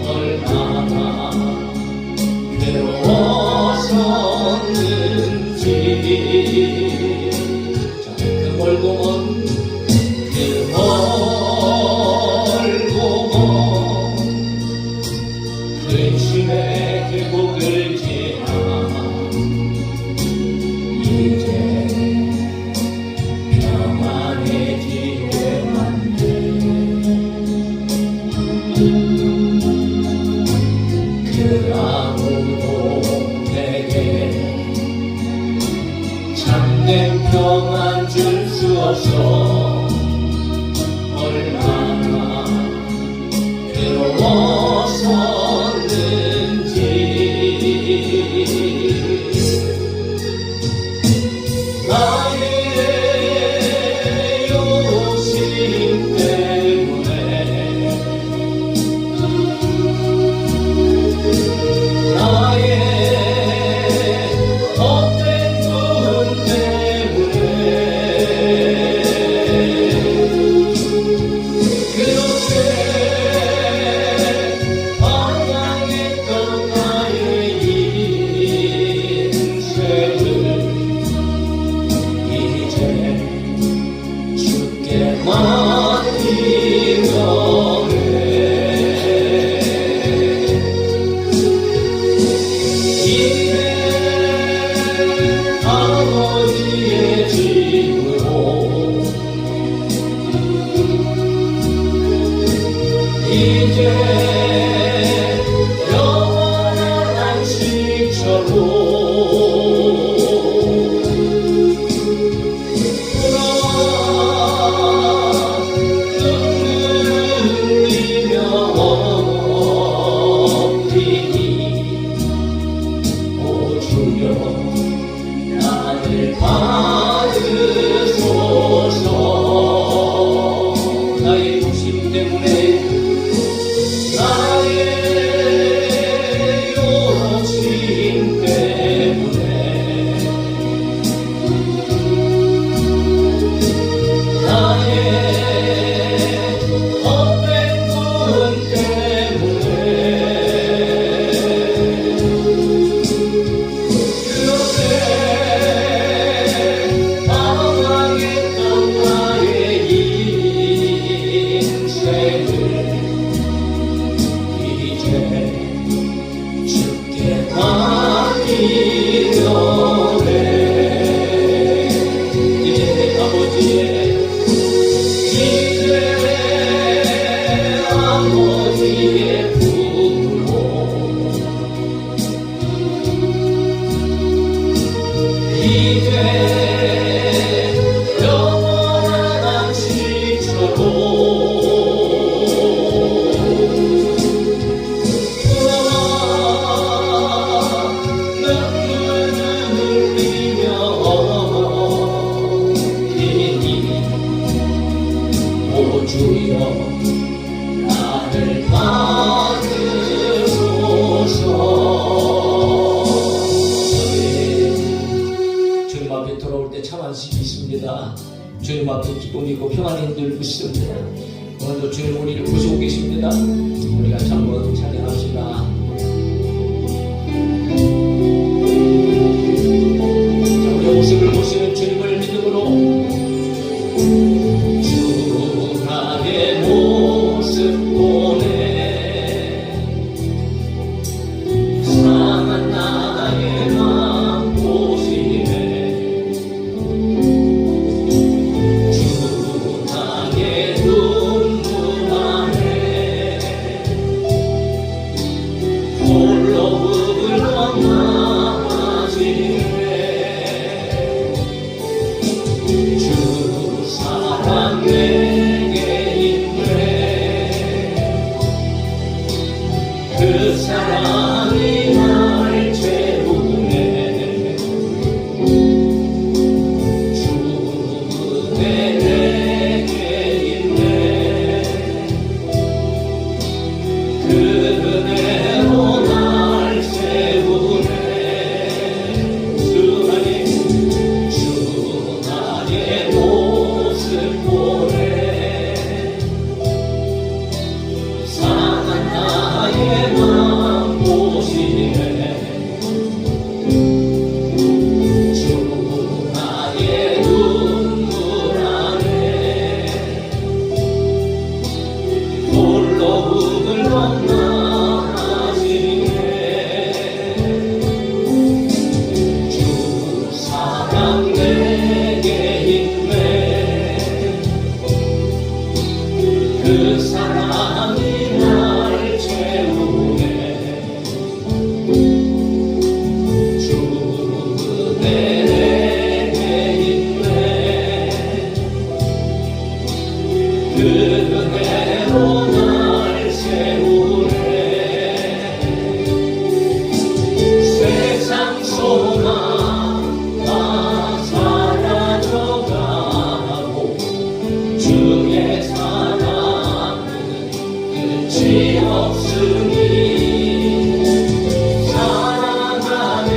얼마나 괴로웠었는지. 자, 그 멀고 먼 근심의 계곡을 지나 이제 평안해지게만 해. 그 아무도 내게 참된 평안 줄 수 없어. 얼마나 괴로웠었는지. 나의 욕심 때문에, 나의 헛된 돈 때문에 그렇게 방황했던 나의 인생을 이제 주께 맡기려네. 이제 아버지의 집으로 이제 영원한 안식처로 눈물이며 엎드리니 오 주여 나를 받으소서. 나의 욕심 때문에, 나의 욕심 때문에, 나의 헛된 돈 때문에 그렇게 방황했던 나의 인생을 이제 주께 맡기려네. 이제 아버지의, 이제 아버지의 품으로 이제 영원한 안식처로 눈물을 흘리며 엎드리니 오 주여 나를 받으소서. 주님 앞에 돌아올 때 참 안식이 있습니다. 주님 앞에 기쁨이 있고 평안이 늘 있습니다. 오늘도 주님 우리를 보시고 계십니다. 우리가 한번 찬양합시다. 자, 우리 모습을 보시는 주님을 믿음으로 주 나의 모습 보내 상한 나의 맘 보시네. 주 나의 눈물 안에 홀로 흘러가시네. 주 사랑 내게 있네. 그 사랑이 날 채우네. 주 은혜 내게 있네. 그 은혜로 날 세우네. 주 나의 모습 보네 끝이 없으니 살아가는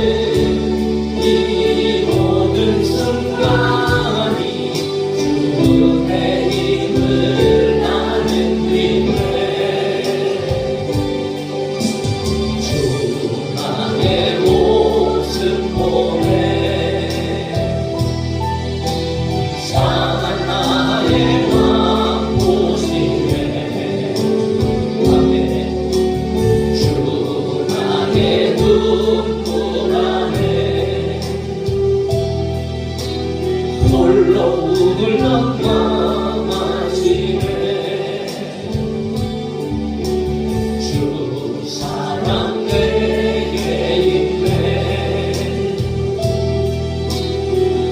이 모든 순간이 주의 힘을 나는 믿네. 주 나의 모습 보네. 상한 나의 맘 보시네. 주 나의 눈물 안에 홀로 울던 마마시네. 주 사랑 내게 있네.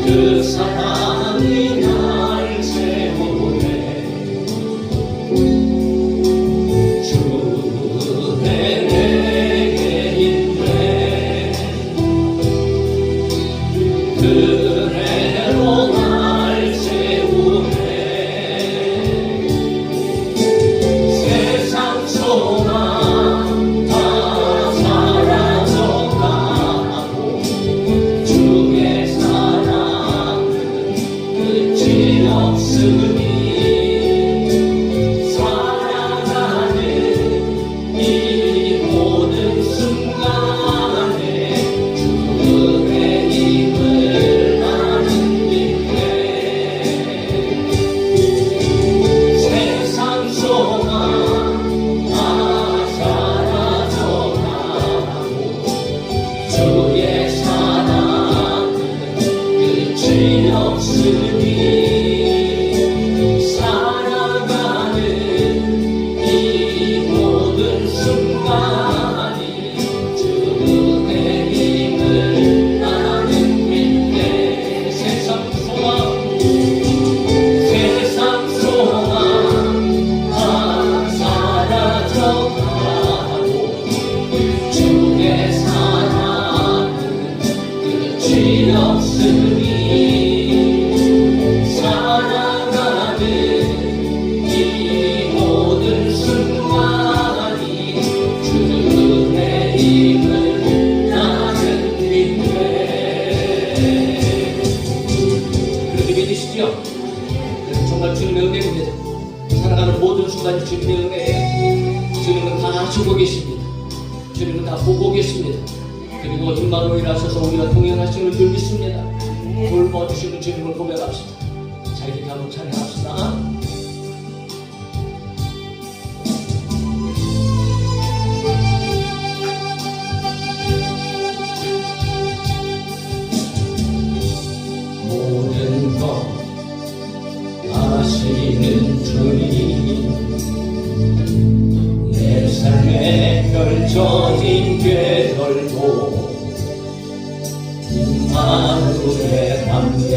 그 사랑이 날 세우네. 주 내게 있네. 그대로 날 세우네. 세상 소망 다 사라져가고 주의 사랑은 끝이 없으니 살아가는 이 모든 순간에 주의 힘을 나는 믿네. 세상 소망 다 사라져가고 주의 사랑은 끝이 없으니 살아가는 이 모든 순간이 주의 힘을 나는 믿네. 세상 소망 다 사라져가고 주의 사랑은 끝이 없으니 살아가는 이 모든 순간이 주의 힘을 나는 믿네. 그렇게 믿으시죠? 정말 주님의 은혜입니다. 살아가는 모든 순간이 주님의 은혜예요. 주님은 다 아시고 계십니다. 주님은 다 보고 계십니다. 그리고 임마누엘 하셔서 우리가 동행하시는 줄 믿습니다. 돌봐주시는 주님을 고백합시다. 자, 이렇게 한번 찬양합시다. 모든 것 아시는 주님, 내 삶에 펼쳐진 계절도 임마누엘 함께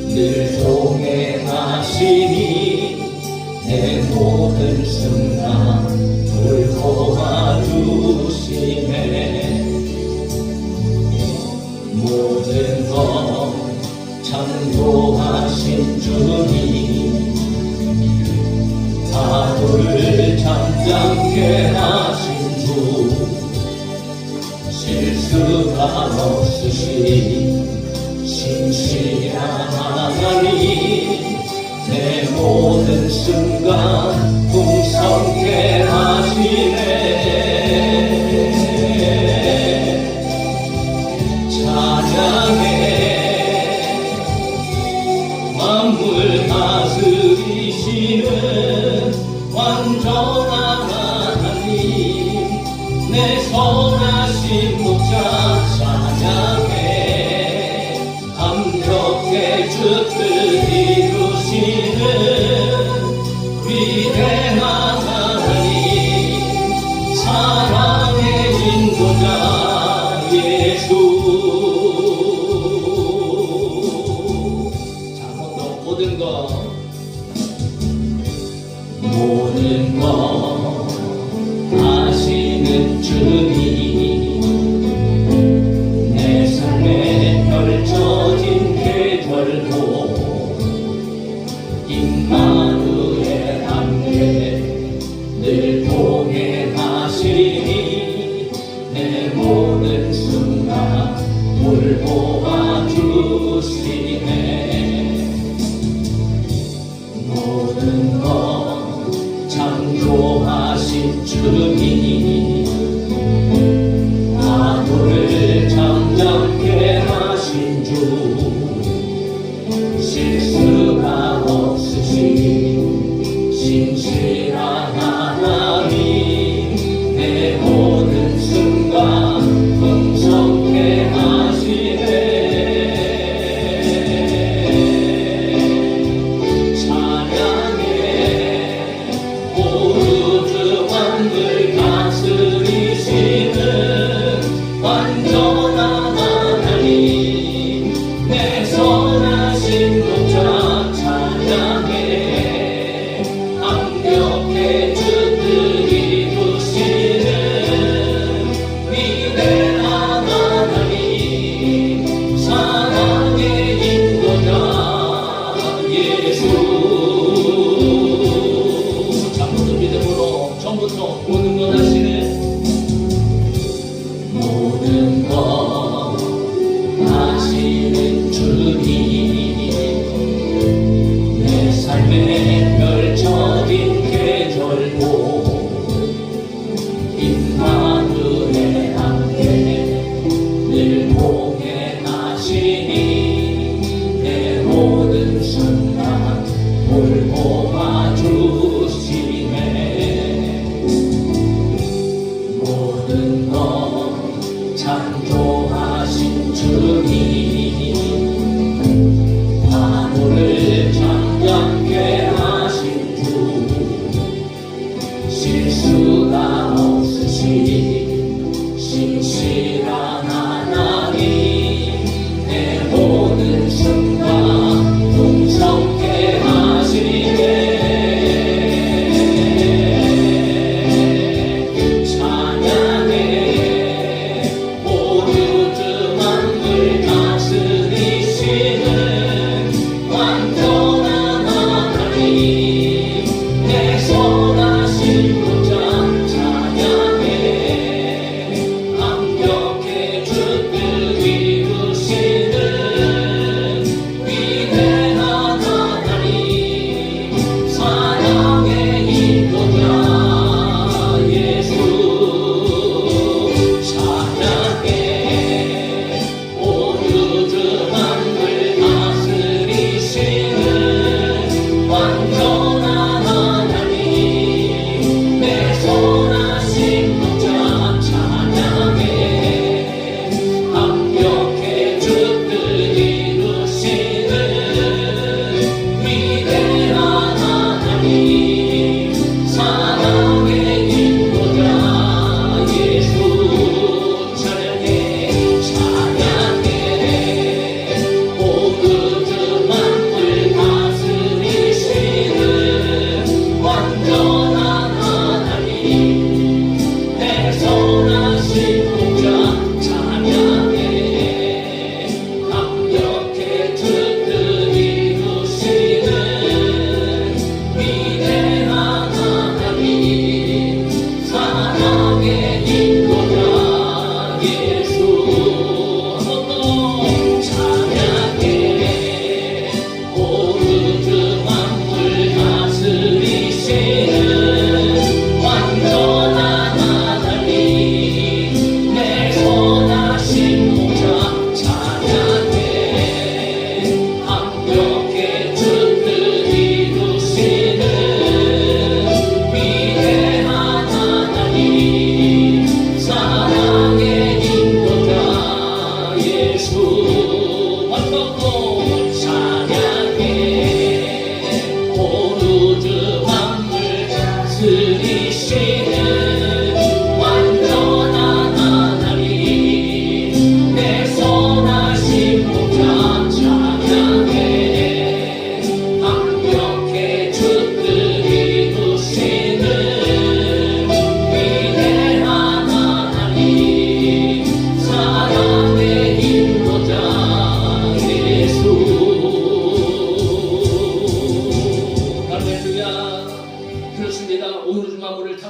늘 동행하시니 내 모든 순간 돌보아 주시네. 모든 것 창조하신 주님, 파도를 잠잠케 하신 주, 실수가 없으신 신실한 하나님, 내 모든 순간 풍성케 하시네. 찬양해 만물 다스리시는 완전한 하나님, 내 선하신 목자 찬양해 감격의 주뜻 이루시는 위대한 하나님, 사랑의 인도자 예수. 자, 한번 더 모든 것 아시는 주님, 늘 동행하시니 내 모든 순간 돌보아 주시네. 모든 것 창조하신 주님, 나무를 잠잠케 하신 주, 실수가 없으신 신실한 하나님, 내 모든 순간 풍성케 하시네. 찬양해 오르드 만물 다스리시는 완전한 하나님, 내 선하신 목자 찬양해. 완벽해 주들이 부시는 위대한 하나님, 사랑의 인도자 예수. 참부터 믿음으로 처음부터 모든 것 하시는 모든 것 하시는 주님, 내 삶에 펼쳐진 계절고 임마누엘 함께 늘 동행하시니 내 모든 순간 돌보아 주시네.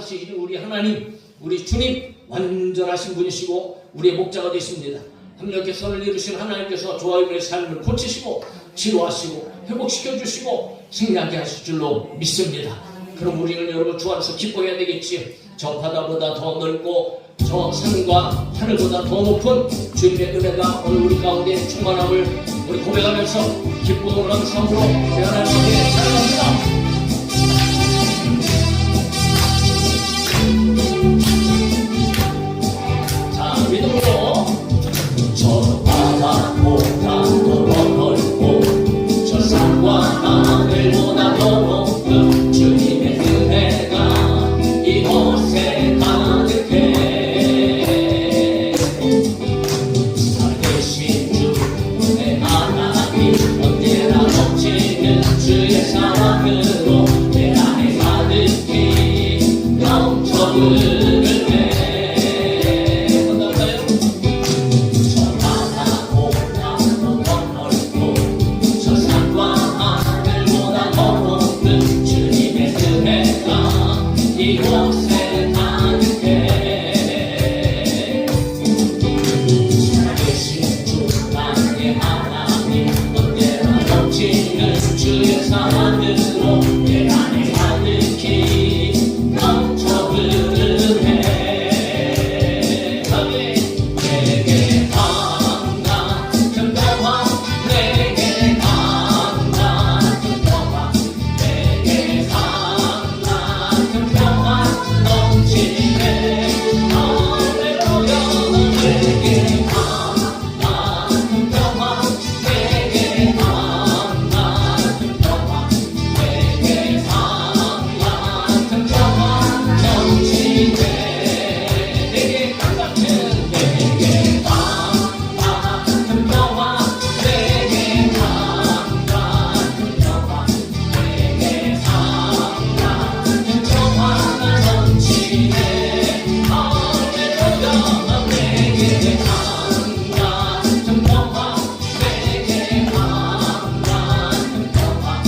다스리시는 우리 하나님, 우리 주님 완전하신 분이시고 우리의 목자가 되십니다. 협력의 선을 이루신 하나님께서 조아인의 삶을 고치시고 치료하시고 회복시켜주시고 승리하게 하실 줄로 믿습니다. 그럼 우리는 여러분 주 안에서 기뻐해야 되겠지. 저 바다보다 더 넓고 저 산과 하늘보다 더 높은 주님의 은혜가 오늘 우리 가운데 충만함을 우리 고백하면서 기쁨으로 감사함으로 우리 하나님께 사랑합니다. 자, 믿음으로 저 바다보다 더 넓고 저 산과 하늘보다 더 높은 주님의 은혜가 이곳에 가득해. 살아계신 주의 하나님 언제나 넘치는 주의 사랑으로 내 안에 가득히 넘쳐 흐르네. 이곳에 가득해. 살아계신 주 나의 하나님 언제나 넘치는 주의 사랑으로 내 안에 가득히 넘쳐 흐르네. 내게 강한 평화 내게 강한 평화 내게 강한 평화 넘치네. 할렐루야. 내게 강한 평화 내게 강한 평화 내게 강한 평화 넘치네. 내게 강같은 내게 강한 평화 내게 강한 평화 내게 강한 평화가 넘치네. 할렐루야. 내게 강한 평화 내게 강한 평화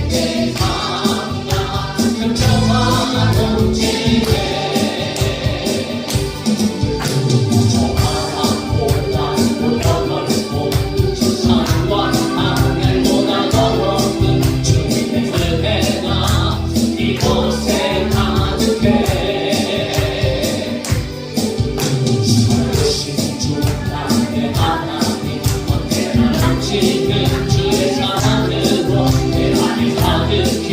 내게 강한 평화가 넘치네. 저 바다보다 더 넓고 저 산과 하늘보다 더 높은 주님의 은혜가 이곳에 가득해. 살아계신 주 나의 하나님 언제나 넘치는 주의 사랑으로 내 안에 가득히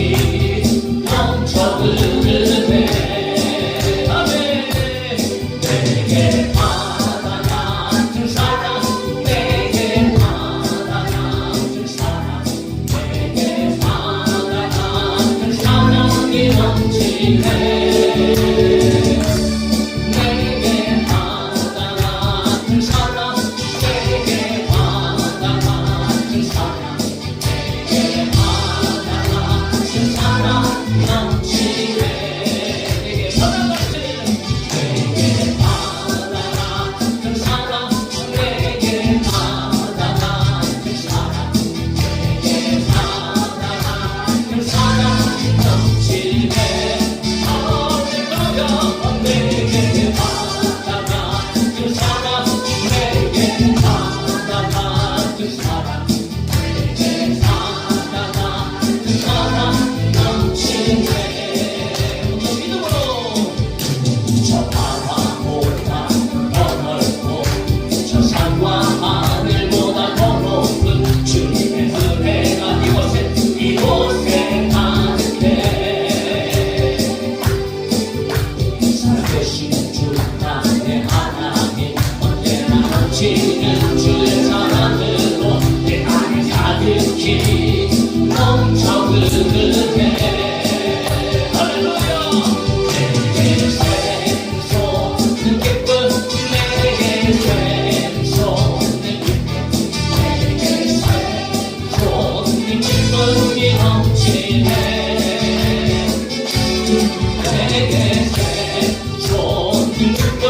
넘쳐 흐르네. 아멘. 내게 바다 같은 사랑 내게 바다 같은 사랑 내게 바다 같은 사랑이 넘치네. 내게 바다 같은 사랑 내게 바다 같은 사랑 내게 바다 같은 사랑 넘치네. 내게 바다 같은 내게 바다 같은 사랑 내게 바다 같은 사랑 내게 바다 같은 사랑 넘치네. 할렐루야. 내게 바다 같은 사랑 내게 바다 같은 사랑 내게 바다 같은 사랑 넘치네. 믿음으로 저 바다보다 더 넓고 저 산과 하늘보다 더 높은 주님의 은혜가 이곳에 가득해. 살아계신 주 나의 하나님 언제나 넘치는 주의 사랑으로 내 안에 가득히 넘쳐 흐르네. 할렐루야. 내게 샘솟는 기쁨 내게 샘솟는 기쁨 내게 샘솟는 기쁨이 넘치네. 내게 샘솟는 기쁨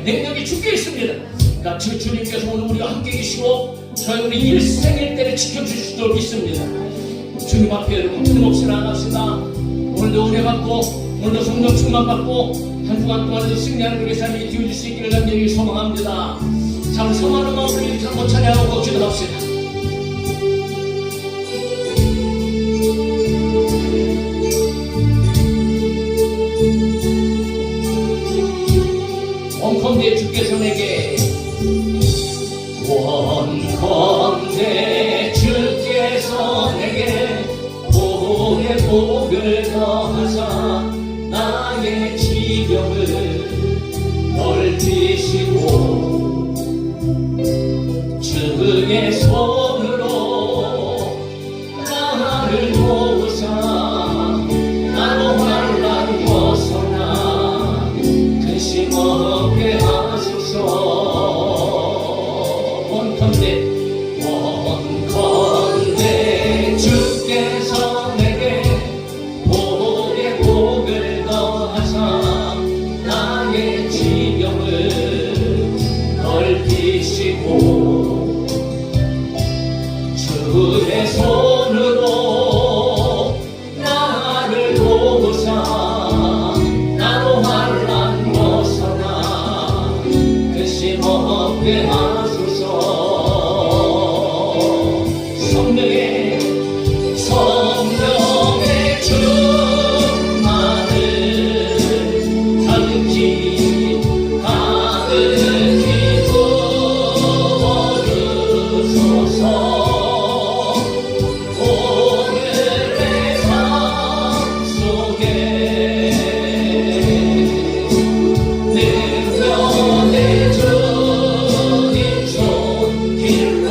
능력이 주께 있습니다. 그러니까 주님께서 오늘 우리와 함께 계시고 저희는 일생일대를 지켜주실 줄 믿습니다. 주님 앞에 여러분 끊임없이 나아갑시다. 오늘도 은혜받고 오늘도 성령 충만받고 한 주간 동안에도 승리하는 우리 삶이 되어질 수 있기를 간절히 소망합니다. 참 성화는 마음을 참고 찬양하고 기도합시다. 원컨대 주께서 내게 원컨대 주께서 내게 복의 복을 더하사 나의 지경을 넓히시고 주의 손으로 나를 도우사 나로 환난 벗어나 근심 없게 하소서. 원컨대 주께서 내게 복의 복을 더하사 나의 지경을 넓히시고 주의 손으로 나를 도우사 나로 환난 벗어나 근심 없게 하소서. 성령의 충만을 가득히 부어주소서. 오늘의 삶 속에 능력의 주님 손길로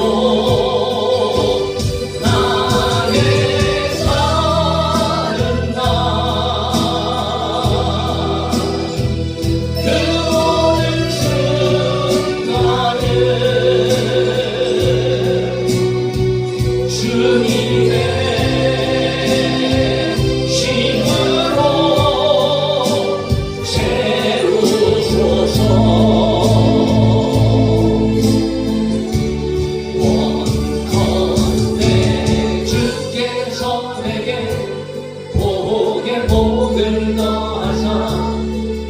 복을 더하사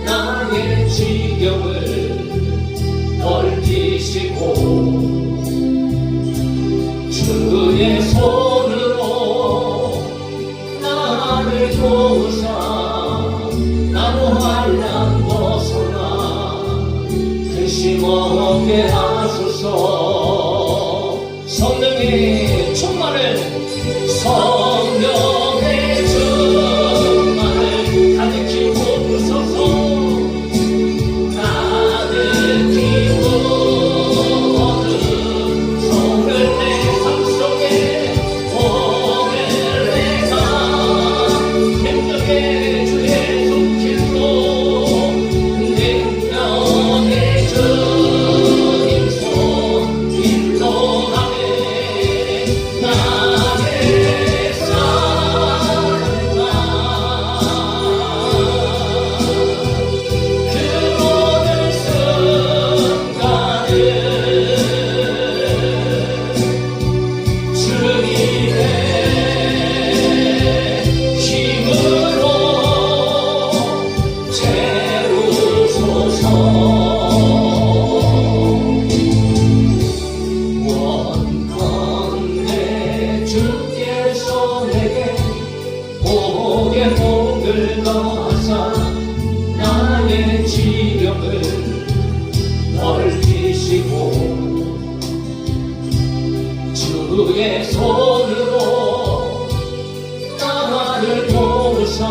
나의 지경을 넓히시고 주의 손으로 나를 도우사 나로 환난 벗어나 근심 없게 하소서. 성령의 충만을 성령의 충만을 가득히 부으소서. 가득히 부어주소서. 내 삶 속에 오늘 내가 능력의 주의 손길로 능력의 주님 손길로 하네 나의 삶과 그 모든 순간을 주님의 힘으로 채우소서. 원컨대 주께서 내게 복의 복을 더하사 나의 지경을 넓히시고 주의 손으로 나를 도우사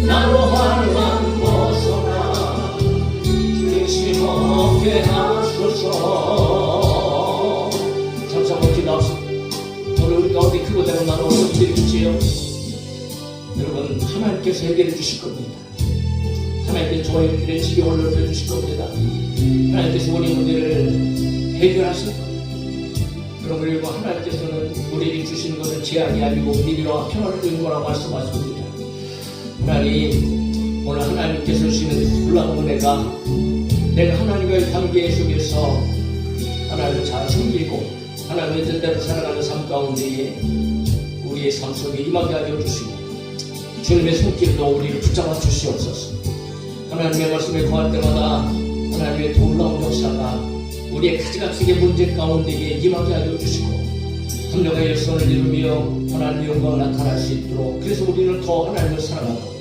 나로 환난 벗어나 근심 없게 하소서. 잠시 한번 기도합시다. 오늘 우리 가운데 크고 작은 나눠 드리지요. 여러분 하나님께서 해결해 주실 겁니다. 하나님께서 저희들의 지경을 넓혀 주실 겁니다. 하나님께서 우리 문제를 해결하실 겁니다. 그럼 그리고 하나님께서는 우리에게 주시는 것은 제약이 아니고 미래와 평화를 주는 거라고 말씀하십니다. 하나님 오늘 하나님께서 주시는 놀라운 은혜가 내가 하나님과의 관계 속에서 하나님을 잘 섬기고 하나님의 뜻대로 살아가는 삶 가운데에 우리의 삶 속에 임하게 하여 주시고 주님의 손길로 우리를 붙잡아 주시옵소서. 하나님의 말씀에 거할 때마다 하나님의 놀라운 역사가 우리의 가지각색의 문제 가운데에 임하게 하여 주시고 합력하여 선을 이루며 하나님의 영광을 나타날 수 있도록, 그래서 우리는 더 하나님을 사랑하고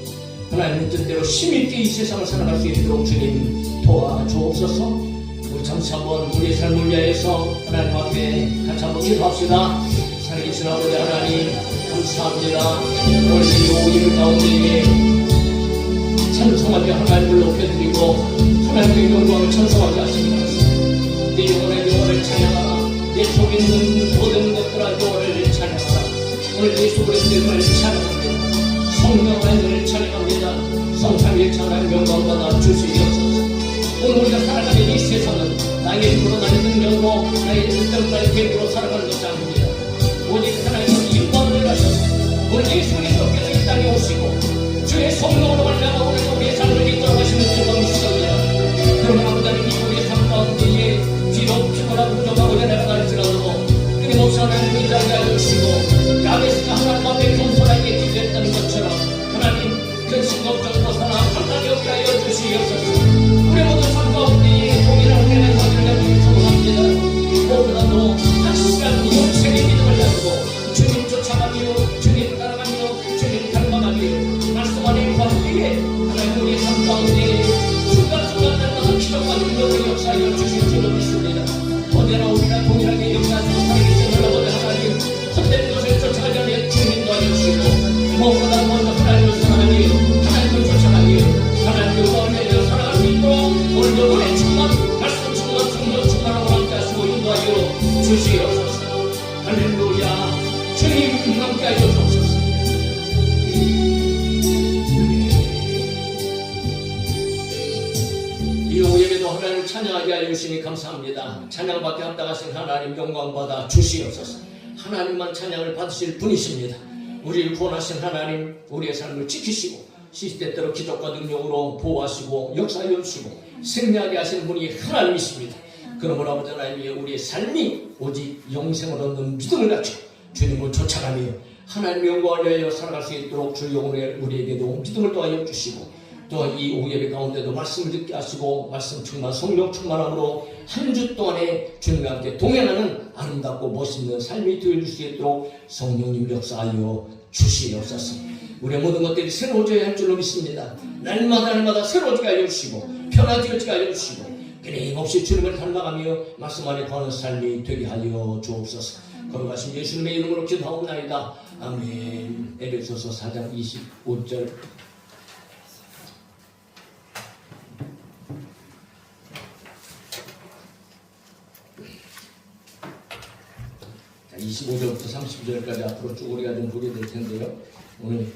하나님의 뜻대로 힘있게 이 세상을 살아갈 수 있도록 주님 도와주옵소서. 우리 잠시 한번 우리의 삶을 위하여서 하나님 앞에 같이 한번 기도합시다. 살아계신 아버지 하나님 감사합니다. 오늘 이 오일 가운데에 찬송하게 하나님을 높여드리고 하나님의 영광을 찬송하게 하십니다. 내 영혼을 찬양하라. 내 속에 있는 모든 것들아 영혼을 찬양하라. 오늘 예수 그리스도의 이름을 찬양합니다. 성령 하나님을 찬양합니다. 성삼위의 찬양 영광 받아 주시옵소서. 오늘 우리가 살아가는 이 세상은 나의 힘으로 나의 능력으로 나의 뜻대로 나의 계획으로 살아가는 것이 아닙니다. 오직 하나님은 인권을 하셔서 오늘 예수 그리스도께서 이 땅에 오시고 주의 성령으로 말미암아 오늘 우리의 삶을 이끌어가시는 주가 있습니다. 그러나 아버지 하나님 이 우리의 삶 가운데에 뒤로 피곤하 부족하고 내려가지라도 끊임없이 하나님을 인자하게 하시고 야베스가 하나님 앞에 겸손하게 기도했다는 것처럼 하나님 근심 걱정 벗어나 한가지 없게 하여 주시옵소서. 우리 모두 삶 가운데에 동일한 은혜를 받으려고 소원합니다. 무엇보다도 확실한 영생의 믿음을 가지고 주님 쫓아가며 주님 따라가며 주님 닮아가며 말씀 안에 관계에 하나님 우리의 삶 가운데에 순간순간 날마다 기적과 능력을 역사하여 주실 줄로 믿습니다. 언제나 우리가 동일하게 역사하시고 살아계신 하나님 하나님 헛된 것을 쫓아가지 않으며 주님도 하여주시고 무엇보다 먼저 하나님을 사랑하며 하나님을 쫓아가며 하나님의 영광을 내려 살아갈 수 있도록 오늘 영혼의 충만 말씀 충만 성령 충만하고 함께 하시고 인도하여 주시옵소서. 할렐루야. 주님 함께 하여 주옵소서. 이 오예배도 하나님을 찬양하게 하여 주시니 감사합니다. 찬양받게 합당하신 하나님 영광 받아 주시옵소서. 하나님만 찬양을 받으실 분이십니다. 우리를 구원하신 하나님 우리의 삶을 지키시고 시시때때로 기적과 능력으로 보호하시고 역사하여 주시고 승리하게 하시는 분이 하나님이십니다. 그러므로 아버지 하나님 우리의 삶이 오직 영생을 얻는 믿음을 갖추 주님을 쫓아가며 하나님의 영광을 위하여 살아갈 수 있도록 주 영혼에 우리에게도 믿음을 더하여 주시고 또 이 오예배 가운데도 말씀을 듣게 하시고 말씀 충만 성령 충만함으로 한 주 동안에 주님과 함께 동행하는 아름답고 멋있는 삶이 되어줄 수 있도록 성령님 역사하여 주시옵소서. 우리의 모든 것들이 새로워져야 할 줄로 믿습니다. 날마다 새로워지게 하여 주시고 편안해지게 하여 주시고 끊임없이 주님을 닮아가며 말씀 안에 거하는 삶이 되게 하여 주옵소서. 거룩하신 예수님의 이름으로 기도하옵나이다. 아멘. 에베소서 4장 25절. 자, 25절부터 32절까지 앞으로 쭉 우리가 좀 보게 될 텐데요. 오늘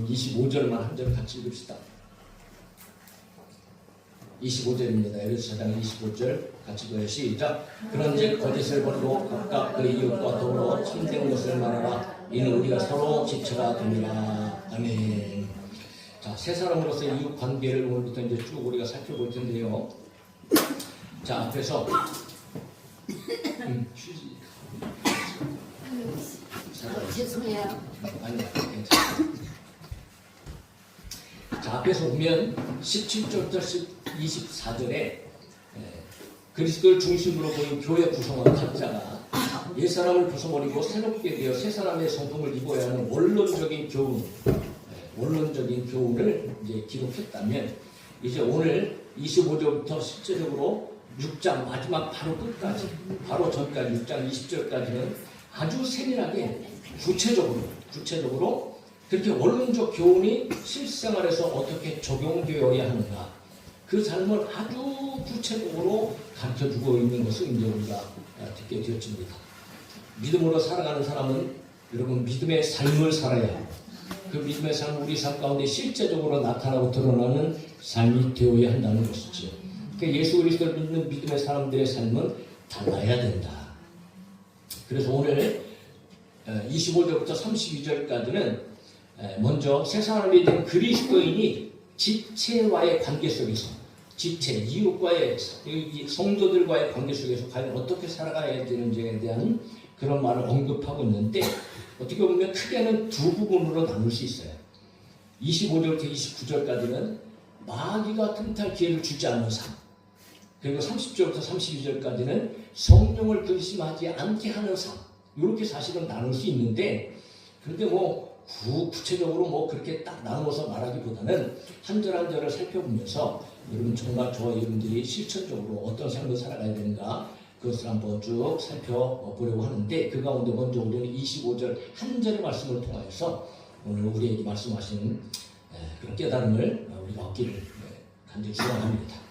25절만 한 절 같이 읽읍시다. 25절입니다. 에베소 4장 25절 같이 읽어요. 시작. 그런즉 거짓을 버리고 각각 그 이웃과 더불어 참된 것을 말하라. 이는 우리가 서로 지체가 됩니다. 아멘. 자, 세 사람으로서의 이웃 관계를 오늘부터 이제 쭉 우리가 살펴볼 텐데요. 자, 앞에서 죄송해요. 아니야, 괜찮아. 자, 앞에서 보면 17절부터 24절에 그리스도를 중심으로 보인 교회 구성원 각자가 옛사람을 벗어버리고 새롭게 되어 새 사람의 성품을 입어야 하는 원론적인 교훈을 이제 기록했다면, 이제 오늘 25절부터 실제적으로 6장 마지막 바로 끝까지, 바로 전까지 6장 20절까지는 아주 세밀하게 구체적으로 그렇게 원론적 교훈이 실생활에서 어떻게 적용되어야 하는가, 그 삶을 아주 구체적으로 가르쳐주고 있는 것을 이제 우리가 듣게 되었습니다. 믿음으로 살아가는 사람은 여러분 믿음의 삶을 살아야 해요. 그 믿음의 삶, 우리 삶 가운데 실제적으로 나타나고 드러나는 삶이 되어야 한다는 것이죠. 그러니까 예수 그리스도를 믿는 믿음의 사람들의 삶은 달라야 된다. 그래서 오늘 25절부터 32절까지는 먼저 새 사람이 된 그리스도인이 지체와의 관계 속에서, 지체, 이웃과의, 성도들과의 관계 속에서 과연 어떻게 살아가야 되는지에 대한 그런 말을 언급하고 있는데, 어떻게 보면 크게는 두 부분으로 나눌 수 있어요. 25절부터 29절까지는 마귀가 틈탈 기회를 주지 않는 삶, 그리고 30절부터 32절까지는 성령을 근심하지 않게 하는 삶. 이렇게 사실은 나눌 수 있는데, 그런데 뭐 구체적으로 뭐 그렇게 딱 나누어서 말하기보다는 한 절 한 절을 살펴보면서 여러분 정말 저와 여러분들이 실천적으로 어떤 삶을 살아가야 되는가 그것을 한번 쭉 살펴보려고 하는데, 그 가운데 먼저 우리는 25절 한 절의 말씀을 통하여서 오늘 우리에게 말씀하시는 그런 깨달음을 우리가 얻기를 간절히 축원합니다.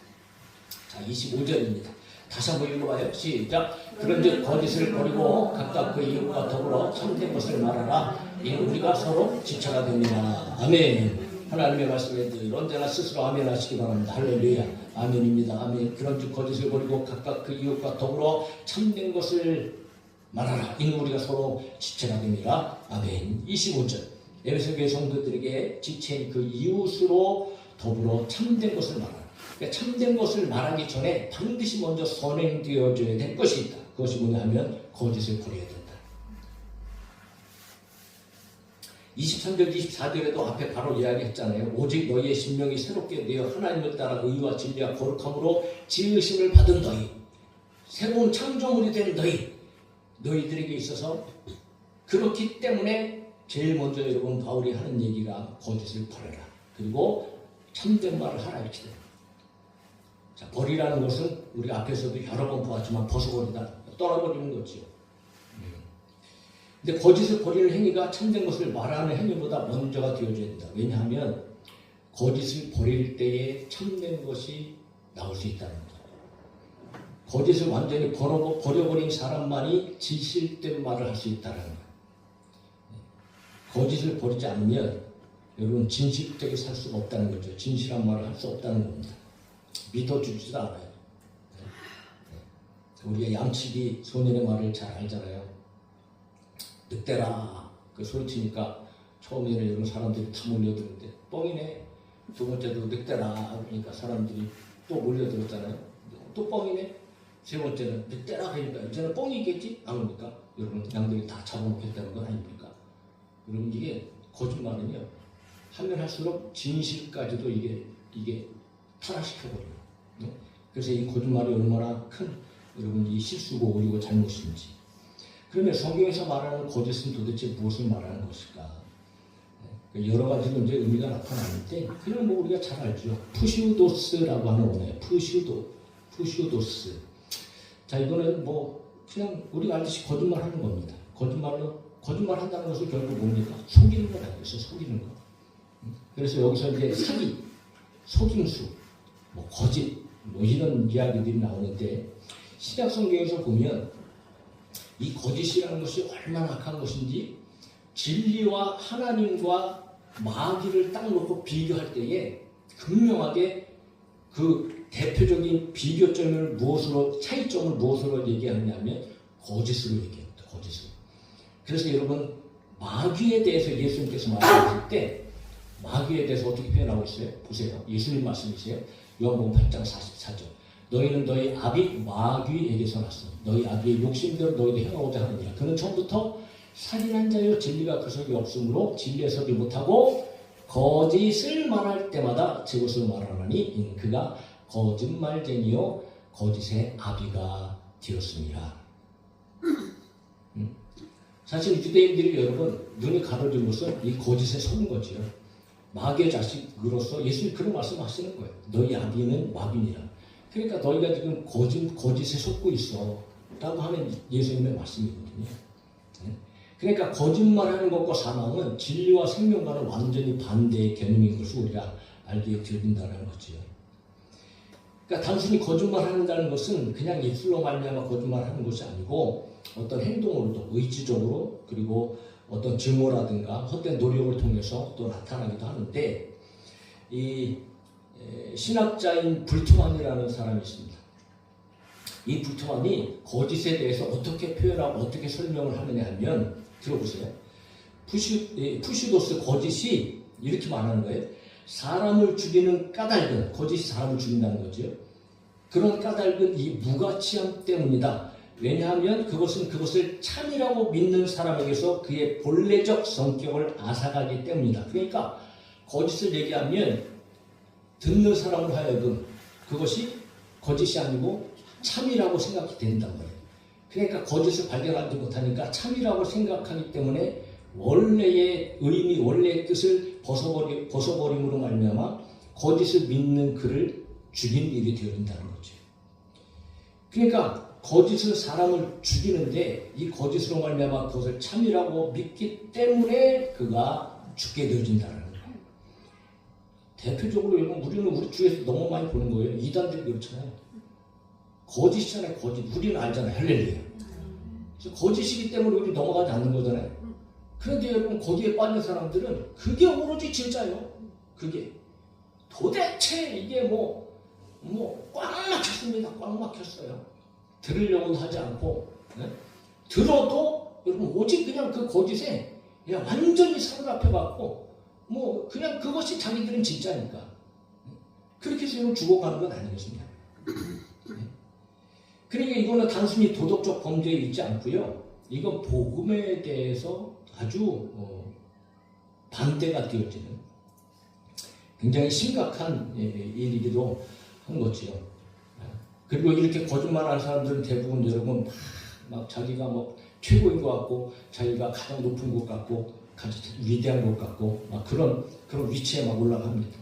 자, 25절입니다. 다시 한번 읽어봐요. 시작. 그런즉 거짓을 버리고 각각 그 이웃과 더불어 참된 것을 말하라. 이는 우리가 서로 지체가 됩니다. 아멘. 하나님의 말씀에 늘 언제나 스스로 아멘 하시기 바랍니다. 할렐루야. 아멘입니다. 아멘. 그런즉 거짓을 버리고 각각 그 이웃과 더불어 참된 것을 말하라. 이는 우리가 서로 지체가 됩니다. 아멘. 25절. 에베소 교회 성도들에게 지체인 그 이웃으로 더불어 참된 것을 말하라. 그러니까 참된 것을 말하기 전에 반드시 먼저 선행되어져야 될 것이 있다. 그것이 뭐냐 하면 거짓을 버려야 된다. 23절, 24절에도 앞에 바로 이야기했잖아요. 오직 너희의 심령이 새롭게 되어 하나님을 따라 의와 진리와 거룩함으로 지으심을 받은 너희, 새로운 창조물이 된 너희들에게 있어서 그렇기 때문에 제일 먼저 여러분 바울이 하는 얘기가 거짓을 버려라. 그리고 참된 말을 하라 이렇게 돼요. 자, 버리라는 것은 우리가 앞에서도 여러 번 보았지만 벗어버리다, 떠나버리는 거지요. 근데 거짓을 버리는 행위가 참된 것을 말하는 행위보다 먼저가 되어져야 된다. 왜냐하면 거짓을 버릴 때에 참된 것이 나올 수 있다는 거예요. 거짓을 완전히 버려버린 사람만이 진실된 말을 할 수 있다는 거예요. 거짓을 버리지 않으면 여러분 진실되게 살 수가 없다는 거죠. 진실한 말을 할 수 없다는 겁니다. 믿어주지도 않아요. 우리가 양치기 소년의 말을 잘 알잖아요. 늑대라 그 소리치니까 처음에는 여러분 사람들이 다 몰려드는데 뻥이네. 두 번째도 늑대라 그러니까 사람들이 또 몰려들었잖아요. 또 뻥이네. 세 번째는 늑대라 그러니까 이제는 뻥이겠지? 안 오니까 여러분 양들이 다 잡아먹겠다는 건 아닙니까? 여러분 이게 거짓말은요 하면 할수록 진실까지도 이게 타락시켜버려요. 그래서 이 거짓말이 얼마나 큰 여러분 이 실수고 오류고 잘못인지. 그러면 성경에서 말하는 거짓은 도대체 무엇을 말하는 것일까? 여러 가지로 이제 의미가 나타나는데 그냥 뭐 우리가 잘 알죠. 푸시우도스라고 하는 언어예요. 푸시우도스. 자, 이거는 뭐 그냥 우리가 알듯이 거짓말하는 겁니다. 거짓말 한다는 것은 결국 뭡니까? 속이는 건 아니겠어요. 속이는 거. 그래서 여기서 이제 사기, 속임수, 뭐 거짓, 뭐 이런 이야기들이 나오는데 신약 성경에서 보면 이 거짓이라는 것이 얼마나 악한 것인지 진리와 하나님과 마귀를 딱 놓고 비교할 때에 극명하게 그 대표적인 비교점을 차이점을 무엇으로 얘기하느냐면 거짓으로 얘기합니다. 거짓으로. 그래서 여러분 마귀에 대해서 예수님께서 말씀하실 때 마귀에 대해서 어떻게 표현하고 있어요? 보세요. 예수님 말씀이세요. 요한복음 8장 44절. 너희는 너희 아비 마귀에게서 났어. 너희 아비의 욕심대로 너희도 행하고자 하느니라. 그는 처음부터 살인한 자여 진리가 그 속에 없으므로 진리에 서지 못하고 거짓을 말할 때마다 제 것을 말하나니 그가 거짓말쟁이요 거짓의 아비가 되었습니다. 사실 유대인들이 여러분 눈이 가려진 것은 이 거짓에 속은 거지요. 마귀의 자식으로서 예수님 그런 말씀하시는 거예요. 너희 아비는 마귀니라. 그러니까 너희가 지금 거짓에 속고 있어 라고 하는 예수님의 말씀이거든요. 그러니까 거짓말하는 것과 사망은 진리와 생명과는 완전히 반대의 개념인 것을 우리가 알게 되어진다는 거죠. 그러니까 단순히 거짓말한다는 것은 그냥 입술로 말미암아 거짓말하는 것이 아니고 어떤 행동으로도 의지적으로 그리고 어떤 증오라든가 헛된 노력을 통해서 또 나타나기도 하는데 이 신학자인 불트만이라는 사람이 있습니다. 이 불트만이 거짓에 대해서 어떻게 표현하고 어떻게 설명을 하느냐 하면 들어보세요. 푸시도스 거짓이 이렇게 말하는 거예요. 사람을 죽이는 까닭은 거짓이 사람을 죽인다는 거죠. 그런 까닭은 이 무가치함 때문이다. 왜냐하면 그것을 참이라고 믿는 사람에게서 그의 본래적 성격을 앗아가기 때문이다. 그러니까 거짓을 얘기하면 듣는 사람을 하여금 그것이 거짓이 아니고 참이라고 생각이 된단 말이에요. 그러니까 거짓을 발견하지 못하니까 참이라고 생각하기 때문에 원래의 의미, 원래의 뜻을 벗어버림으로 말미암아 거짓을 믿는 그를 죽인 일이 되어진다는 거죠. 그러니까 거짓은 사람을 죽이는데 이 거짓으로 말미암아 그것을 참이라고 믿기 때문에 그가 죽게 되어진다는 거예요. 대표적으로 여러분 우리는 우리 주위에서 너무 많이 보는 거예요. 이단들이 그렇잖아요. 거짓이잖아요. 거짓. 우리는 알잖아요. 할렐루야. 그래서 거짓이기 때문에 우리 넘어가지 않는 거잖아요. 그런데 여러분 거기에 빠진 사람들은 그게 오로지 진짜예요. 그게 도대체 이게 꽉 막혔습니다. 꽉 막혔어요. 들으려고는 하지 않고 들어도 여러분 오직 그냥 그 거짓에 그냥 완전히 사로잡혀갖고 그냥 그것이 자기들은 진짜니까 그렇게 해서 죽어가는 건 아니겠습니까? 그러니까 이거는 단순히 도덕적 범죄에 있지 않고요. 이건 복음에 대해서 아주 반대가 되어지는 굉장히 심각한 일이기도 한 거지요. 그리고 이렇게 거짓말하는 사람들은 대부분 여러분 막 자기가 최고인 것 같고 자기가 가장 높은 것 같고 가장 위대한 것 같고 막 그런 위치에 막 올라갑니다.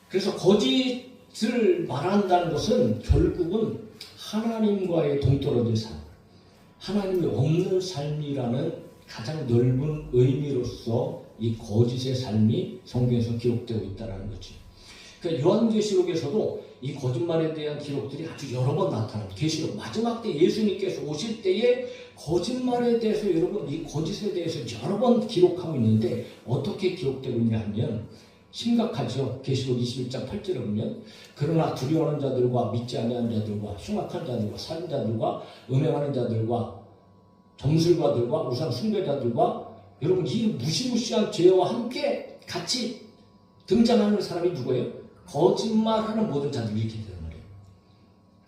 그래서 거짓을 말한다는 것은 결국은 하나님과의 동떨어진 삶, 하나님이 없는 삶이라는 가장 넓은 의미로서 이 거짓의 삶이 성경에서 기록되고 있다는 거지. 그러니까 요한계시록에서도 이 거짓말에 대한 기록들이 아주 여러 번 나타납니다. 계시록 마지막 때 예수님께서 오실 때에 거짓말에 대해서 여러분 이 거짓에 대해서 여러 번 기록하고 있는데 어떻게 기록되고 있냐 하면 심각하죠. 계시록 21장 8절에 보면 그러나 두려워하는 자들과 믿지 아니하는 자들과 흉악한 자들과 살인자들과 음행하는 자들과 점술가들과 우상 숭배자들과 여러분 이 무시무시한 죄와 함께 같이 등장하는 사람이 누구예요? 거짓말하는 모든 자들이 이렇게 되는 말이에요.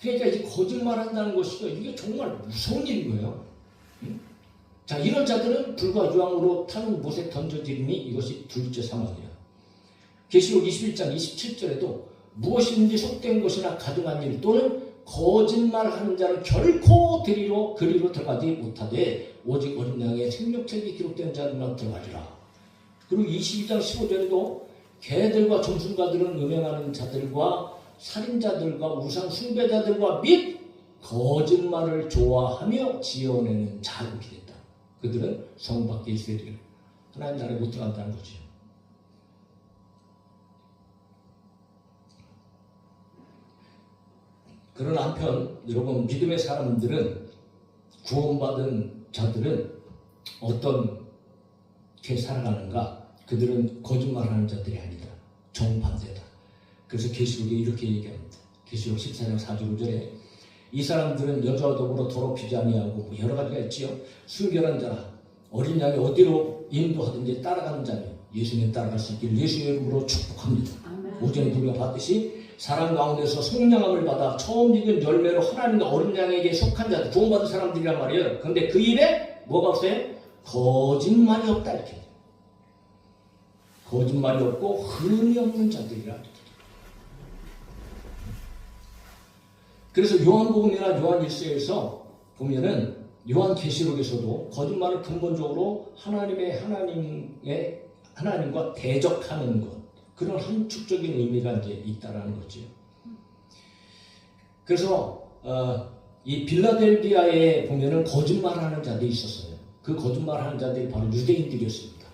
그러니까 이 거짓말한다는 것이요 이게 정말 무서운 일인 거예요. 자, 이런 자들은 불과 유황으로 타는 못에 던져지리니 이것이 둘째 사망이야. 계시록 21장 27절에도 무엇이든지 속된 것이나 가증한 일 또는 거짓말하는 자는 결코 그리로 들어가지 못하되 오직 어린 양의 생명책이 기록된 자들만 들어가리라. 그리고 22장 15절에도 개들과 점술가들은 음행하는 자들과 살인자들과 우상 숭배자들과 및 거짓말을 좋아하며 지어내는 자가 됐다. 그들은 성 밖에 있으리라. 하나님 나라에 못 들어간다는 거죠. 그러나 한편 여러분 믿음의 사람들은 구원받은 자들은 어떻게 살아가는가? 그들은 거짓말하는 자들이 아니다. 정반대다. 그래서 계시록에 이렇게 얘기합니다. 계시록 14장 4절 5절에 이 사람들은 여자와 더불어 더럽히지 아니하고 여러 가지가 있지요. 순결한 자라 어린 양이 어디로 인도하든지 따라가는 자니 예수님 따라갈 수 있기를 예수의 이름으로 축복합니다. 오전에 우리가 봤듯이 사람 가운데서 성령함을 받아 처음 익은 열매로 하나님과 어린 양에게 속한 자들 구원받은 사람들이란 말이에요. 그런데 그 입에 뭐가 없어요? 거짓말이 없다 이렇게. 거짓말이 없고 흠이 없는 자들이라. 그래서 요한복음이나 요한일서에서 보면은 요한계시록에서도 거짓말은 근본적으로 하나님과 대적하는 것 그런 함축적인 의미가 이제 있다라는 거죠. 그래서 이 빌라델비아에 보면은 거짓말하는 자들이 있었어요. 그 거짓말하는 자들이 바로 유대인들이었습니다.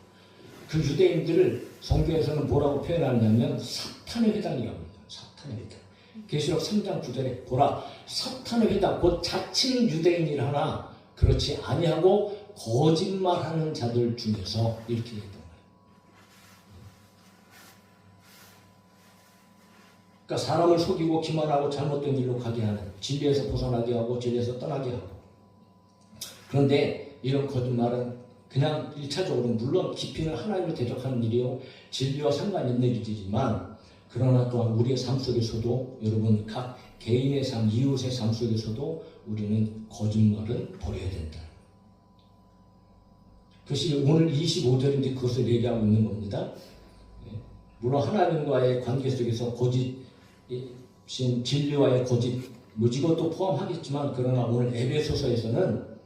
그 유대인들을 성경에서는 뭐라고 표현하냐면 사탄의 회당이라고 합니다. 사탄의 회당. 계시록 3장 9절에 보라 사탄의 회당 곧 자칭 유대인이라 하나 그렇지 아니하고 거짓말하는 자들 중에서 이렇게 됐던 거예요. 그러니까 사람을 속이고 기만하고 잘못된 길로 가게 하는 진리에서 벗어나게 하고 진리에서 떠나게 하고 그런데 이런 거짓말은 그냥 1차적으로 물론 깊이는 하나님을 대적하는 일이요 진리와 상관 있는 일이지만 그러나 또한 우리의 삶 속에서도 여러분 각 개인의 삶, 이웃의 삶 속에서도 우리는 거짓말은 버려야 된다. 그것이 오늘 25절인데 그것을 얘기하고 있는 겁니다. 물론 하나님과의 관계 속에서 진리와의 거짓, 이것도 포함하겠지만, 그러나 오늘 에베소서에서는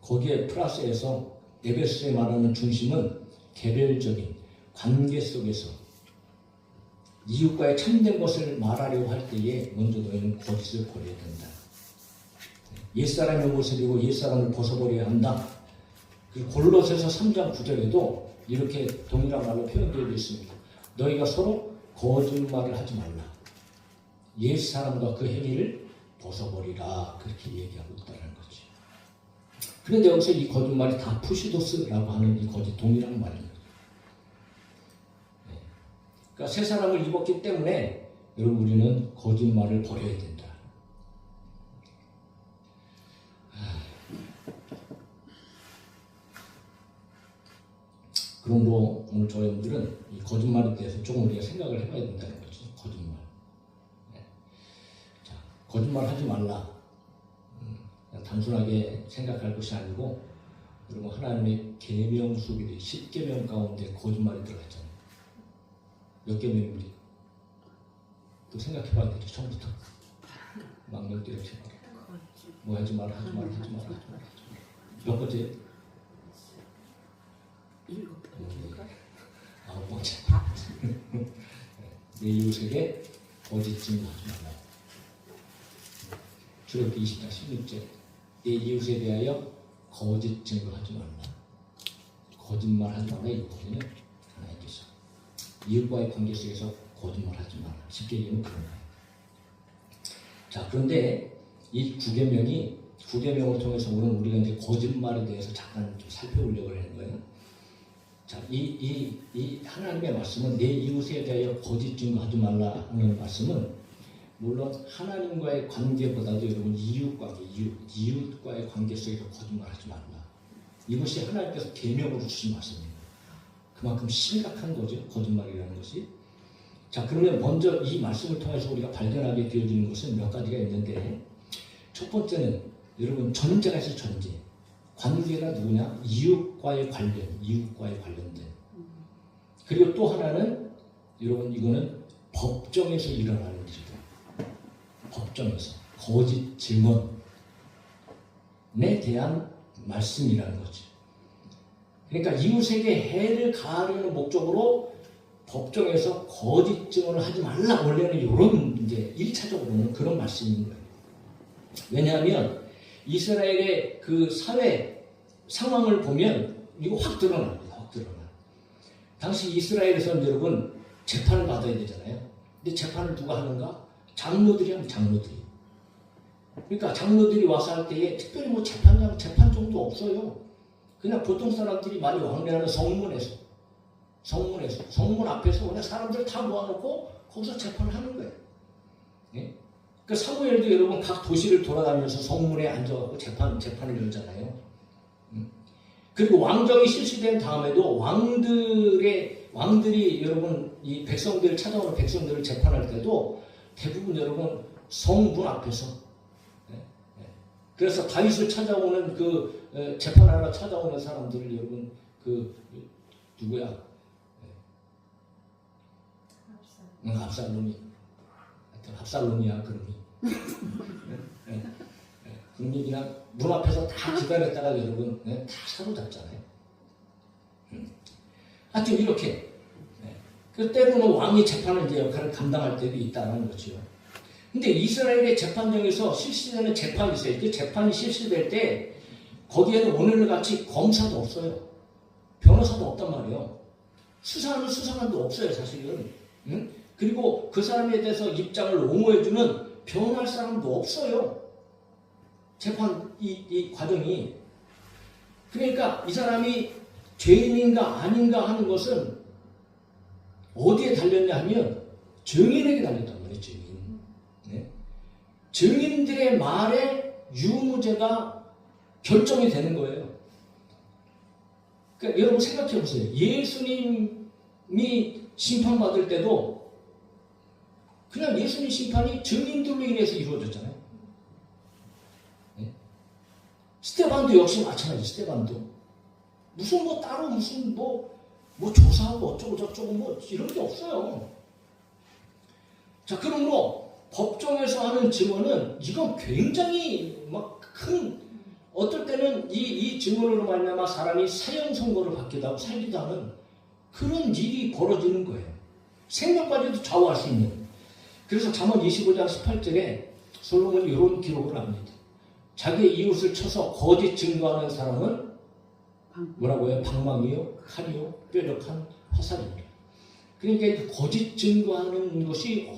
거기에 플러스해서 에베소서에 말하는 중심은 개별적인 관계 속에서 이웃과의 참된 것을 말하려고 할 때에 먼저 너희는 거짓을 버려야 된다. 옛사람의 모습이고 옛사람을 벗어버려야 한다. 그리고 골로새서 3장 9절에도 이렇게 동일한 말로 표현되어 있습니다. 너희가 서로 거짓말을 하지 말라. 옛사람과 그 행위를 벗어버리라. 그렇게 얘기하고 있다는 거지. 그런데 여기서 이 거짓말이 다 푸시도스라고 하는 이 거짓 동일한 말입니다. 그러니까 새 사람을 입었기 때문에 여러분 우리는 거짓말을 버려야 된다. 그러므로 오늘 저희들은 이 거짓말에 대해서 조금 우리가 생각을 해봐야 된다는 거죠. 거짓말. 자, 거짓말 하지 말라. 단순하게 생각할 것이 아니고, 여러분 하나님의 계명 속에 10계명 가운데 거짓말이 들어갔잖아요. 몇 계명입니까? 또 생각해봐야 되죠. 처음부터 막몇 개 이렇게 뭐 하지 마라, 하지 마라, 하지 마라, 하지 마라, 하지 마라. 몇 번째? 7번째. 9번째. 내 이웃에게 거짓 증거하지 말라. 출애굽기 20장 16절. 내 이웃에 대하여 거짓 증거하지 말라. 거짓말하지 말라 이거거든요. 하나님께서 이웃과의 관계 속에서 거짓말하지 마라. 쉽게 얘기하면 그런 거예요. 자, 그런데 이 9계명을 통해서 오늘 우리가 이제 거짓말에 대해서 잠깐 좀 살펴보려고 하는 거예요. 자, 이 하나님의 말씀은 내 이웃에 대하여 거짓 증거하지 말라 하는 말씀은 물론 하나님과의 관계보다도 여러분 이웃과의 관계 속에서 거짓말하지 말라. 이것이 하나님께서 계명으로 주신 말씀입니다. 그만큼 심각한 거죠. 거짓말이라는 것이. 자, 그러면 먼저 이 말씀을 통해서 우리가 발견하게 되어지는 것은 몇 가지가 있는데, 첫 번째는 여러분 전제가 있어요. 전제. 관계가 누구냐? 이웃과의 관련된. 그리고 또 하나는 여러분 이거는 법정에서 일어나는 일이다. 법정에서 거짓 증언에 대한 말씀이라는 거지. 그러니까 이웃에게 해를 가하려는 목적으로 법정에서 거짓 증언을 하지 말라. 원래는 이런 이제 1차적으로는 그런 말씀인 거예요. 왜냐하면 이스라엘의 그 사회 상황을 보면 이거 확 드러납니다. 확 드러나. 당시 이스라엘에서는 여러분 재판을 받아야 되잖아요. 근데 재판을 누가 하는가? 장로들이 하는 장로들이. 그러니까 장로들이 와서 할 때에 특별히 뭐 재판 정도 없어요. 그냥 보통 사람들이 많이 왕래하는 성문 앞에서 그냥 사람들 다 모아놓고 거기서 재판을 하는 거예요. 예? 그 사무엘도 여러분 각 도시를 돌아다니면서 성문에 앉아갖고 재판을 열잖아요. 그리고 왕정이 실시된 다음에도 왕들이 여러분 이 백성들을 찾아오는 백성들을 재판할 때도 대부분 여러분 성문 앞에서. 그래서 다윗을 찾아오는 그 재판하러 찾아오는 사람들을 여러분 그 누구야? 압살롬이. 하여튼 압살롬이야 그놈이. 그놈이 그냥 문 앞에서 다 기다렸다가 여러분 다 사로잡잖아요. 하여튼 이렇게. 그 때로는 왕이 재판을 이제 역할을 감당할 때도 있다는 거죠. 근데 이스라엘의 재판정에서 실시되는 재판이 있어요. 그 재판이 실시될 때 거기에는 오늘날 같이 검사도 없어요. 변호사도 없단 말이에요. 수사하는 수사관도 없어요, 사실은. 그리고 그 사람에 대해서 입장을 옹호해주는 변호할 사람도 없어요. 재판 이 과정이. 그러니까 이 사람이 죄인인가 아닌가 하는 것은 어디에 달렸냐 하면 증인에게 달렸단 말이에요. 증인. 네? 증인들의 말에 유무죄가 결정이 되는 거예요. 그러니까 여러분 생각해 보세요. 예수님이 심판받을 때도 그냥 예수님 심판이 증인들로 인해서 이루어졌잖아요. 네? 스테반도 역시 마찬가지. 스테반도 무슨 뭐 따로 무슨 뭐 조사하고 어쩌고 저쩌고 뭐 이런 게 없어요. 자, 그러므로 법정에서 하는 증언은 이건 굉장히 막 큰, 어떨 때는 이 증언으로 말미암아 사람이 사형 선고를 받기도 하고 살기도 하는 그런 일이 벌어지는 거예요. 생명까지도 좌우할 수 있는. 그래서 잠언 25장 18절에 솔로몬이 이런 기록을 합니다. 자기의 이웃을 쳐서 거짓 증거하는 사람은 뭐라고요? 방망이요, 칼이요, 뾰족한 화살입니다. 그러니까 이 거짓 증거하는 것이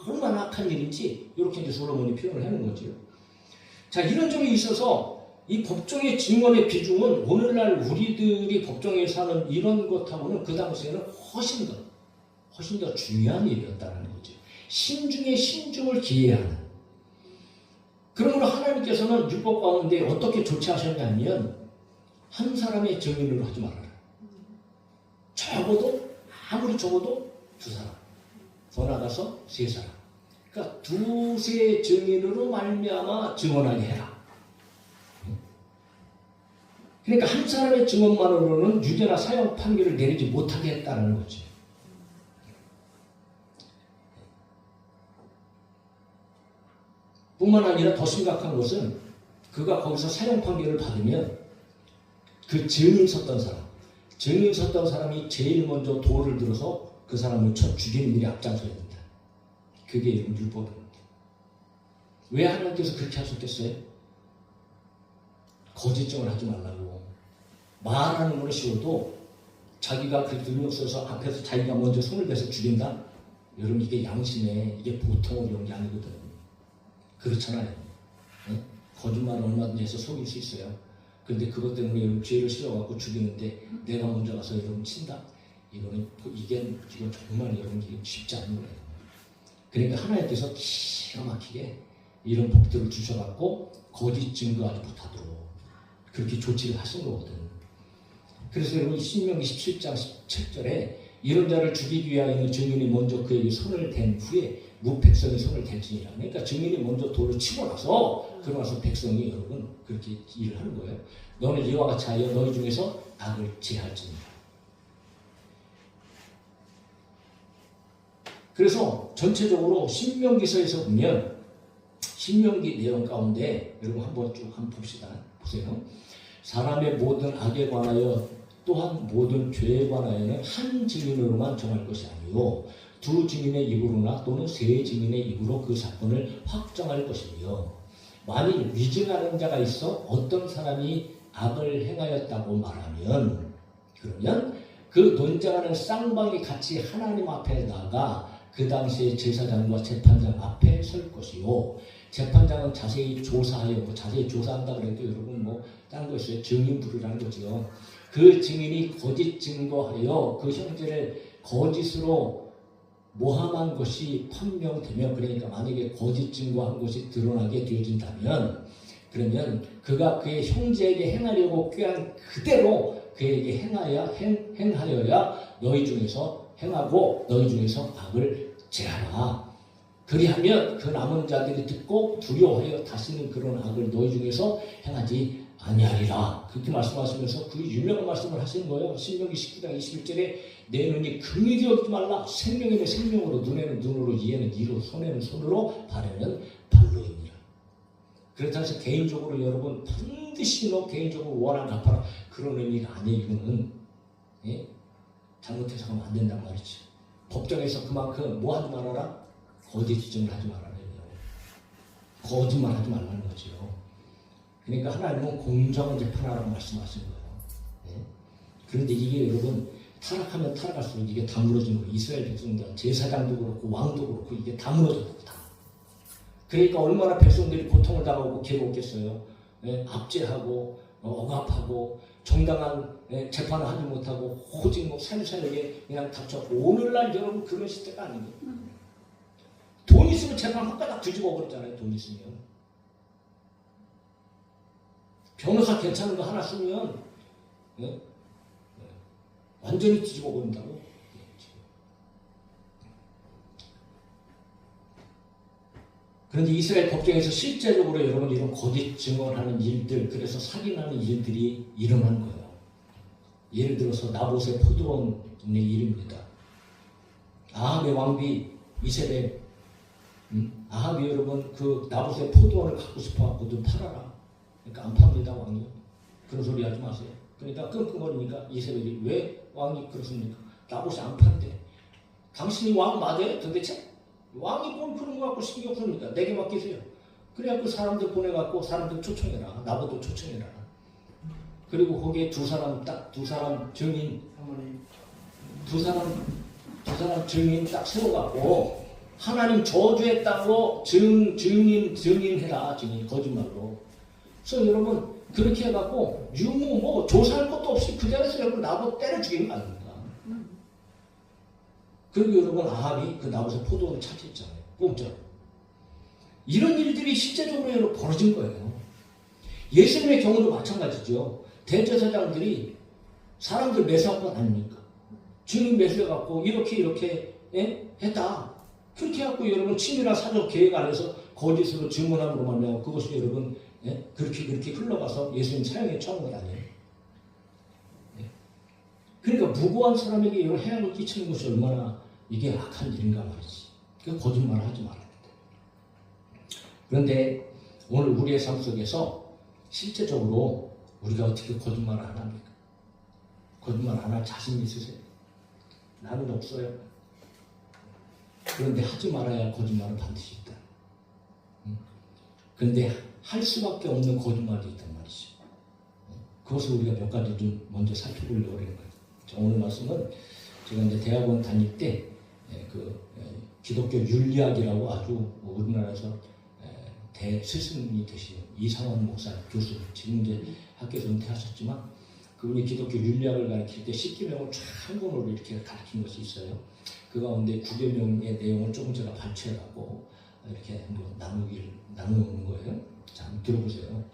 얼마나 악한 일인지 이렇게 이제 솔로몬이 표현을 하는 거죠. 자, 이런 점이 있어서 이 법정의 증언의 비중은 오늘날 우리들이 법정에서 하는 이런 것하고는 그 당시에는 훨씬 더 중요한 일이었다는 거죠. 신중에 신중을 기해야 하는. 그러므로 하나님께서는 율법 가운데 어떻게 조치하셨냐면 한 사람의 증인으로 하지 말아라. 아무리 적어도 두 사람, 더 나가서 세 사람. 그러니까 두세 증인으로 말미암아 증언하게 해라. 그러니까 한 사람의 증언만으로는 유죄나 사형 판결을 내리지 못하게 했다는 거죠. 뿐만 아니라 더 심각한 것은 그가 거기서 사형 판결을 받으면 그 증인 섰던 사람이 제일 먼저 돌을 들어서 그 사람을 쳐 죽이는 일이 앞장서야 된다. 그게 율법입니다. 왜 하나님께서 그렇게 하셨겠어요? 거짓증을 하지 말라고. 말하는 건 쉬워도 자기가 그렇게 능력 써서 앞에서 자기가 먼저 손을 대서 죽인다? 여러분 이게 양심에 이게 보통 어려운 게 아니거든. 그렇잖아요. 네? 거짓말 얼마든지 해서 속일 수 있어요. 그런데 그것 때문에 여러분 죄를 실어갖고 죽이는데 내가 먼저 가서 여러분 친다? 이건 정말 여러분 쉽지 않은 거예요. 그러니까 하나님께서 기가 막히게 이런 법들을 주셔갖고 거짓 증거하지 못하도록 그렇게 조치를 하신 거거든. 그래서 여러분 신명기 17장 17절에 이런 자를 죽이기 위하여는 증인이 먼저 그에게 손을 댄 후에 무백성이 손을 댈지니라. 그러니까 증인이 먼저 돌을 치고 나서 그러고 나서 백성이 여러분 그렇게 일을 하는 거예요. 너는 이와 같이 하여 너희 중에서 악을 제할지니라. 그래서 전체적으로 신명기서에서 보면 신명기 내용 가운데 여러분 한번 봅시다. 보세요. 사람의 모든 악에 관하여 또한 모든 죄에 관하여는 한 증인으로만 정할 것이 아니요 두 증인의 입으로나 또는 세 증인의 입으로 그 사건을 확정할 것이며 만일 위증하는 자가 있어 어떤 사람이 악을 행하였다고 말하면 그러면 그 논쟁하는 쌍방이 같이 하나님 앞에 나가 그 당시에 제사장과 재판장 앞에 설 것이요 재판장은 자세히 조사하여 자세히 조사한다 그래도 여러분 딴 거 있어요. 증인 부르라는 거죠. 그 증인이 거짓 증거하여 그 형제를 거짓으로 모함한 것이 판명되면 그러니까 만약에 거짓 증거한 것이 드러나게 되어진다면 그러면 그가 그의 형제에게 행하려고 꾀한 그대로 그에게 행하여야 너희 중에서 행하고 너희 중에서 악을 제하라. 그리하면 그 남은 자들이 듣고 두려워하여 다시는 그런 악을 너희 중에서 행하지 아니하리라. 그렇게 말씀하시면서 그 유명한 말씀을 하시는 거예요. 신명기 19장 21절에 내 눈이 금이 되었지 말라. 생명이면 생명으로 눈에는 눈으로 이에는 이로 손에는 손으로 발에는 발로입니다. 그렇다고 해서 개인적으로 여러분 반드시 너 개인적으로 원한 갚아라. 그런 의미가 아니에요. 이거는 잘못해서 하면 안 된단 말이죠. 법정에서 그만큼 뭐 하지 말아라? 거짓 주장을 하지 말아라. 거짓말 하지 말라는 거죠. 그러니까 하나님은 공정한 재판하라고 말씀하신 거예요. 그런데 이게 여러분 타락하면 타락할수록 이게 다 무너지는 거예요. 이스라엘 백성들 제사장도 그렇고 왕도 그렇고 이게 다 무너져요. 다. 그러니까 얼마나 백성들이 고통을 당하고 괴로웠겠어요. 압제하고 억압하고 정당한 재판을 하지 못하고 오직 살살하게 그냥 닥쳤고 오늘날 여러분 그런 시대가 아닙니다. 돈 있으면 재판 한가닥 뒤집어 버렸잖아요. 돈 있으면. 변호사 괜찮은 거 하나 쓰면 완전히 뒤집어 버린다고. 그런데 이스라엘 법정에서 실제적으로 여러분 이런 거짓 증언하는 일들, 그래서 사기나는 일들이 일어난 거예요. 예를 들어서 나봇의 포도원의 일입니다. 아합의 왕비 이세벨, 아합이 여러분 그 나봇의 포도원을 갖고 싶어갖고 좀 팔아라. 그러니까 안 팝니다 왕이. 그런 소리 하지 마세요. 그러니까 끙끙거리니까 이세벨이 왜 왕이 그렇습니까? 나봇이 안 판대. 당신이 왕 맞아요? 도대체? 왕이 뭘 그런 거 갖고 신경 씁니까? 내게 맡기세요. 그래갖고 사람들 보내갖고 사람들 초청해라. 나보고 초청해라. 그리고 거기에 두 사람 증인, 두 사람 증인 딱 세워갖고 하나님 저주했다고 증인해라. 증인 거짓말로. 그래서 여러분 그렇게 해갖고 유무 뭐 조사할 것도 없이 그 자리에서 여러분 나봇 때려 죽이는 거 아닙니까? 그리고 여러분 아합이 그 나봇의 포도원을 차지했잖아요. 공짜로. 이런 일들이 실제적으로 여러분 벌어진 거예요. 예수님의 경우도 마찬가지죠. 대제사장들이 사람들 매수한 건 아닙니까? 주님 매수해갖고 이렇게 했다. 그렇게 해갖고 여러분 친밀한 사적 계획 안에서 거짓으로 증언함으로 말미암아 그것이 여러분 그렇게 흘러가서 예수님 사형에 처한 것 아니에요. 그러니까 무고한 사람에게 이런 해악을 끼치는 것이 얼마나 이게 악한 일인가 말이지. 그 거짓말을 하지 말아야 돼. 그런데 오늘 우리의 삶 속에서 실제적으로 우리가 어떻게 거짓말을 안 합니까? 거짓말 안 할 자신 있으세요? 나는 없어요. 그런데 하지 말아야 거짓말은 반드시 있다. 그런데 할 수밖에 없는 거짓말이 있단 말이죠. 그것을 우리가 몇 가지 좀 먼저 살펴보려고 하는 거예요. 오늘 말씀은 제가 이제 대학원 다닐 때 기독교 윤리학이라고 아주 우리나라에서 대스승이 되신 이상원 목사 교수, 지금 이제 학교에서 은퇴하셨지만 그분이 기독교 윤리학을 가르칠 때 10계명을 한 권으로 이렇게 가르친 것이 있어요. 그 가운데 9계명의 내용을 조금 제가 발췌하고 이렇게 나누는 거예요. 자, 한번 들어보세요.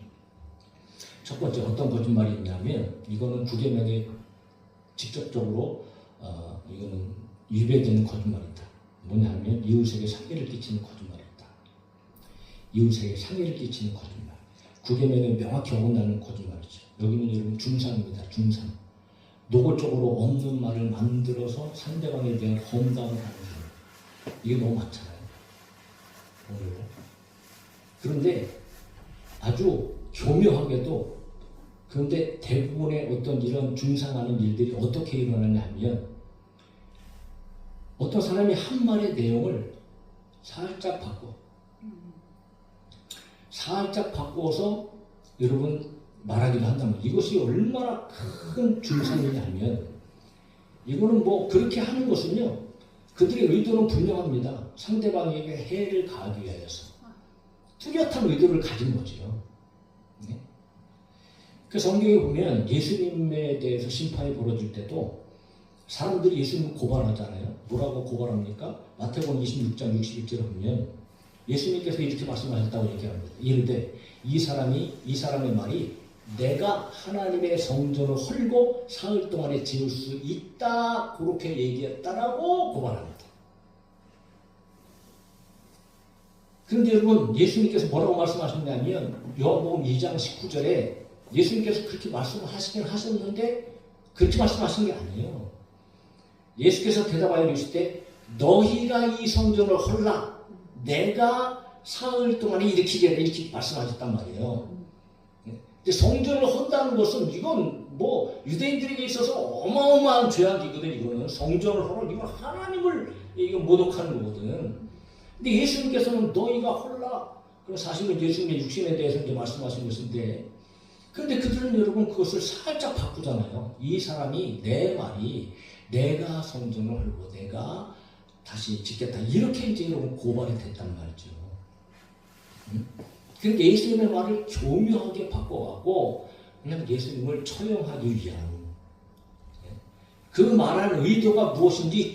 첫 번째 어떤 거짓말이 있냐면 이거는 9계명에 직접적으로 이거는 위배되는 거짓말이다. 뭐냐면 이웃에게 상해를 끼치는 거짓말이다. 이웃에게 상해를 끼치는 거짓말. 9계명에 명확히 어긋나는 거짓말이죠. 여기는 여러분 중상입니다. 중상. 노골적으로 없는 말을 만들어서 상대방에 대한 험담을 하는 것. 이게 너무 많잖아요. 오늘도. 그런데 아주 교묘하게도 그런데 대부분의 어떤 이런 중상하는 일들이 어떻게 일어나냐면 어떤 사람이 한 말의 내용을 살짝 바꿔서 여러분 말하기도 한다면 이것이 얼마나 큰 중상이냐면 이거는 뭐 그렇게 하는 것은요 그들의 의도는 분명합니다. 상대방에게 해를 가하기 위하여서 뚜렷한 의도를 가진 거죠. 네? 그 성경에 보면 예수님에 대해서 심판이 벌어질 때도 사람들이 예수님을 고발하잖아요. 뭐라고 고발합니까? 마태복음 26장 61절에 보면 예수님께서 이렇게 말씀하셨다고 얘기합니다. 이르되 이 사람의 말이 내가 하나님의 성전을 헐고 사흘 동안에 지을 수 있다 그렇게 얘기했다라고 고발합니다. 그런데 여러분 예수님께서 뭐라고 말씀하셨냐면 요한복음 2장 19절에 예수님께서 그렇게 말씀을 하시긴 하셨는데 그렇게 말씀하신 게 아니에요. 예수께서 대답하여 이르시되 너희가 이 성전을 헐라 내가 사흘 동안에 일으키리라 이렇게 말씀하셨단 말이에요. 근데 성전을 헌다는 것은 이건 뭐 유대인들에게 있어서 어마어마한 죄악이거든. 이거는 성전을 헐어 이거 하나님을 이거 모독하는 거거든. 근데 예수님께서는 너희가 헐라. 그럼 사실은 예수님의 육신에 대해서 이제 말씀하신 것인데, 그런데 그들은 여러분 그것을 살짝 바꾸잖아요. 이 사람이 내 말이 내가 성전을 헐고 내가 다시 짓겠다 이렇게 이제 여러분 고발이 됐단 말이죠. 그런데 예수님의 말을 교묘하게 바꿔갖고 그냥 예수님을 처형하기 위한 그 말한 의도가 무엇인지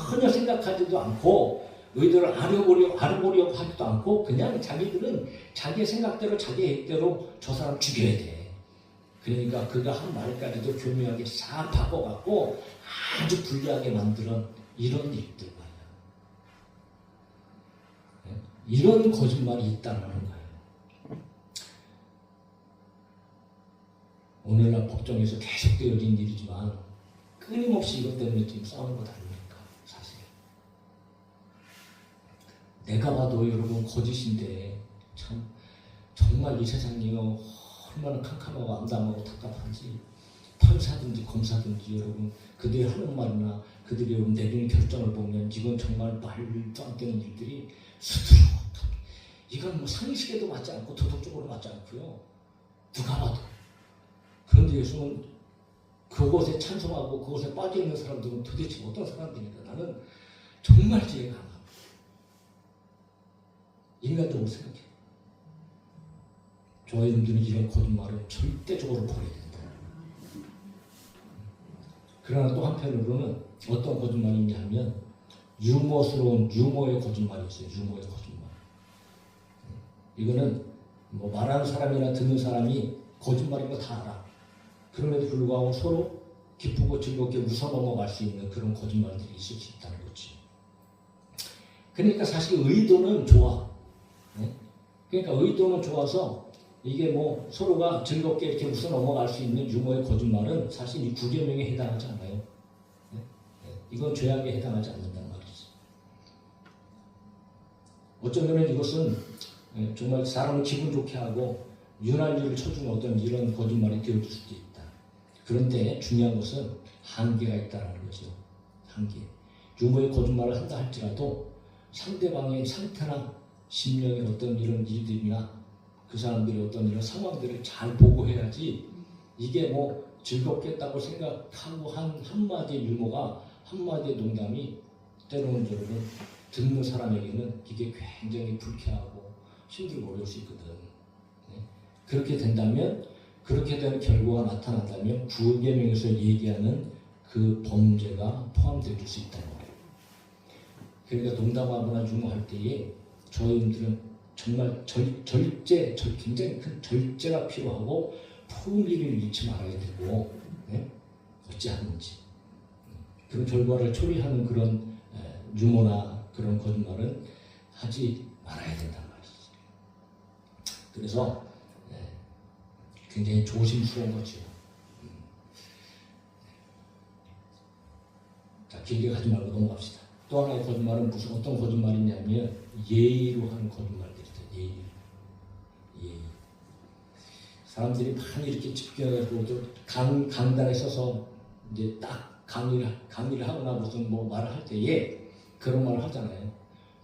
전혀 생각하지도 않고 의도를 알아보려고 하지도 않고 그냥 자기들은 자기 생각대로 자기 계획대로 저 사람 죽여야 돼. 그러니까 그가 한 말까지도 교묘하게 싹 바꿔갖고 아주 불리하게 만드는 이런 일들 말이야. 이런 거짓말이 있다는 거예요. 오늘날 법정에서 계속 되어진 일이지만 끊임없이 이것 때문에 지금 싸우는 것 아닙니까? 사실. 내가 봐도 여러분 거짓인데 참 정말 이 세상이 얼마나 캄캄하고 암담하고 답답한지 판사든지 검사든지 여러분 그들이 하는 말이나 그들이 여러분 내리는 결정을 보면 이건 정말 말도 안 되는 일들이 수두룩하게 이건 뭐 상식에도 맞지 않고 도덕적으로 맞지 않고요. 누가 봐도. 그런데 예수는 그것에 찬성하고 그것에 빠져있는 사람들은 도대체 어떤 사람들인가 나는 정말 이해가 안 가요. 인간적으로 생각해. 저와 여러분들은 이런 거짓말을 절대적으로 버려야 된다. 그러나 또 한편으로는 어떤 거짓말이 있냐면 유머스러운 유머의 거짓말이 있어요. 유머의 거짓말. 이거는 뭐 말하는 사람이나 듣는 사람이 거짓말인 거 다 알아. 그럼에도 불구하고 서로 기쁘고 즐겁게 웃어 넘어갈 수 있는 그런 거짓말들이 있을 수 있다는 거지. 그러니까 사실 의도는 좋아. 그러니까 의도는 좋아서 이게 뭐 서로가 즐겁게 이렇게 웃어 넘어갈 수 있는 유머의 거짓말은 사실 이 구계명에 해당하지 않아요. 이건 죄악에 해당하지 않는다는 말이지. 어쩌면 이것은 정말 사람을 기분 좋게 하고 유난리를 쳐주는 어떤 이런 거짓말이 되어줄 수도 있다. 그런데 중요한 것은 한계가 있다는 거죠. 한계. 유머의 거짓말을 한다 할지라도 상대방의 상태나 심령의 어떤 이런 일들이나 그 사람들의 어떤 이런 상황들을 잘 보고 해야지 이게 뭐 즐겁겠다고 생각하고 한 한마디의 유머가 한마디의 농담이 때로는 여러분 듣는 사람에게는 이게 굉장히 불쾌하고 힘들고 어려울 수 있거든. 그렇게 된다면 그렇게 되는 결과가 나타난다면 구계명에서 얘기하는 그 범죄가 포함될 수 있다는 거예요. 그러니까 농담하거나 유머할 때에 저희들은 정말 굉장히 큰 절제가 필요하고 품위를 잃지 말아야 되고 어찌하는지 그런 결과를 초래하는 그런 유머나 그런 거짓말은 하지 말아야 된다는 말이지. 그래서 굉장히 조심스러운 거죠. 자, 길게 가지 말고 넘어갑시다. 또 하나의 거짓말은 어떤 거짓말이냐면 예의로 하는 거짓말들이죠. 예의. 사람들이 많이 이렇게 집결해서 강단에 서서 이제 딱 강의를 하거나 무슨 뭐 말을 할 때에 그런 말을 하잖아요.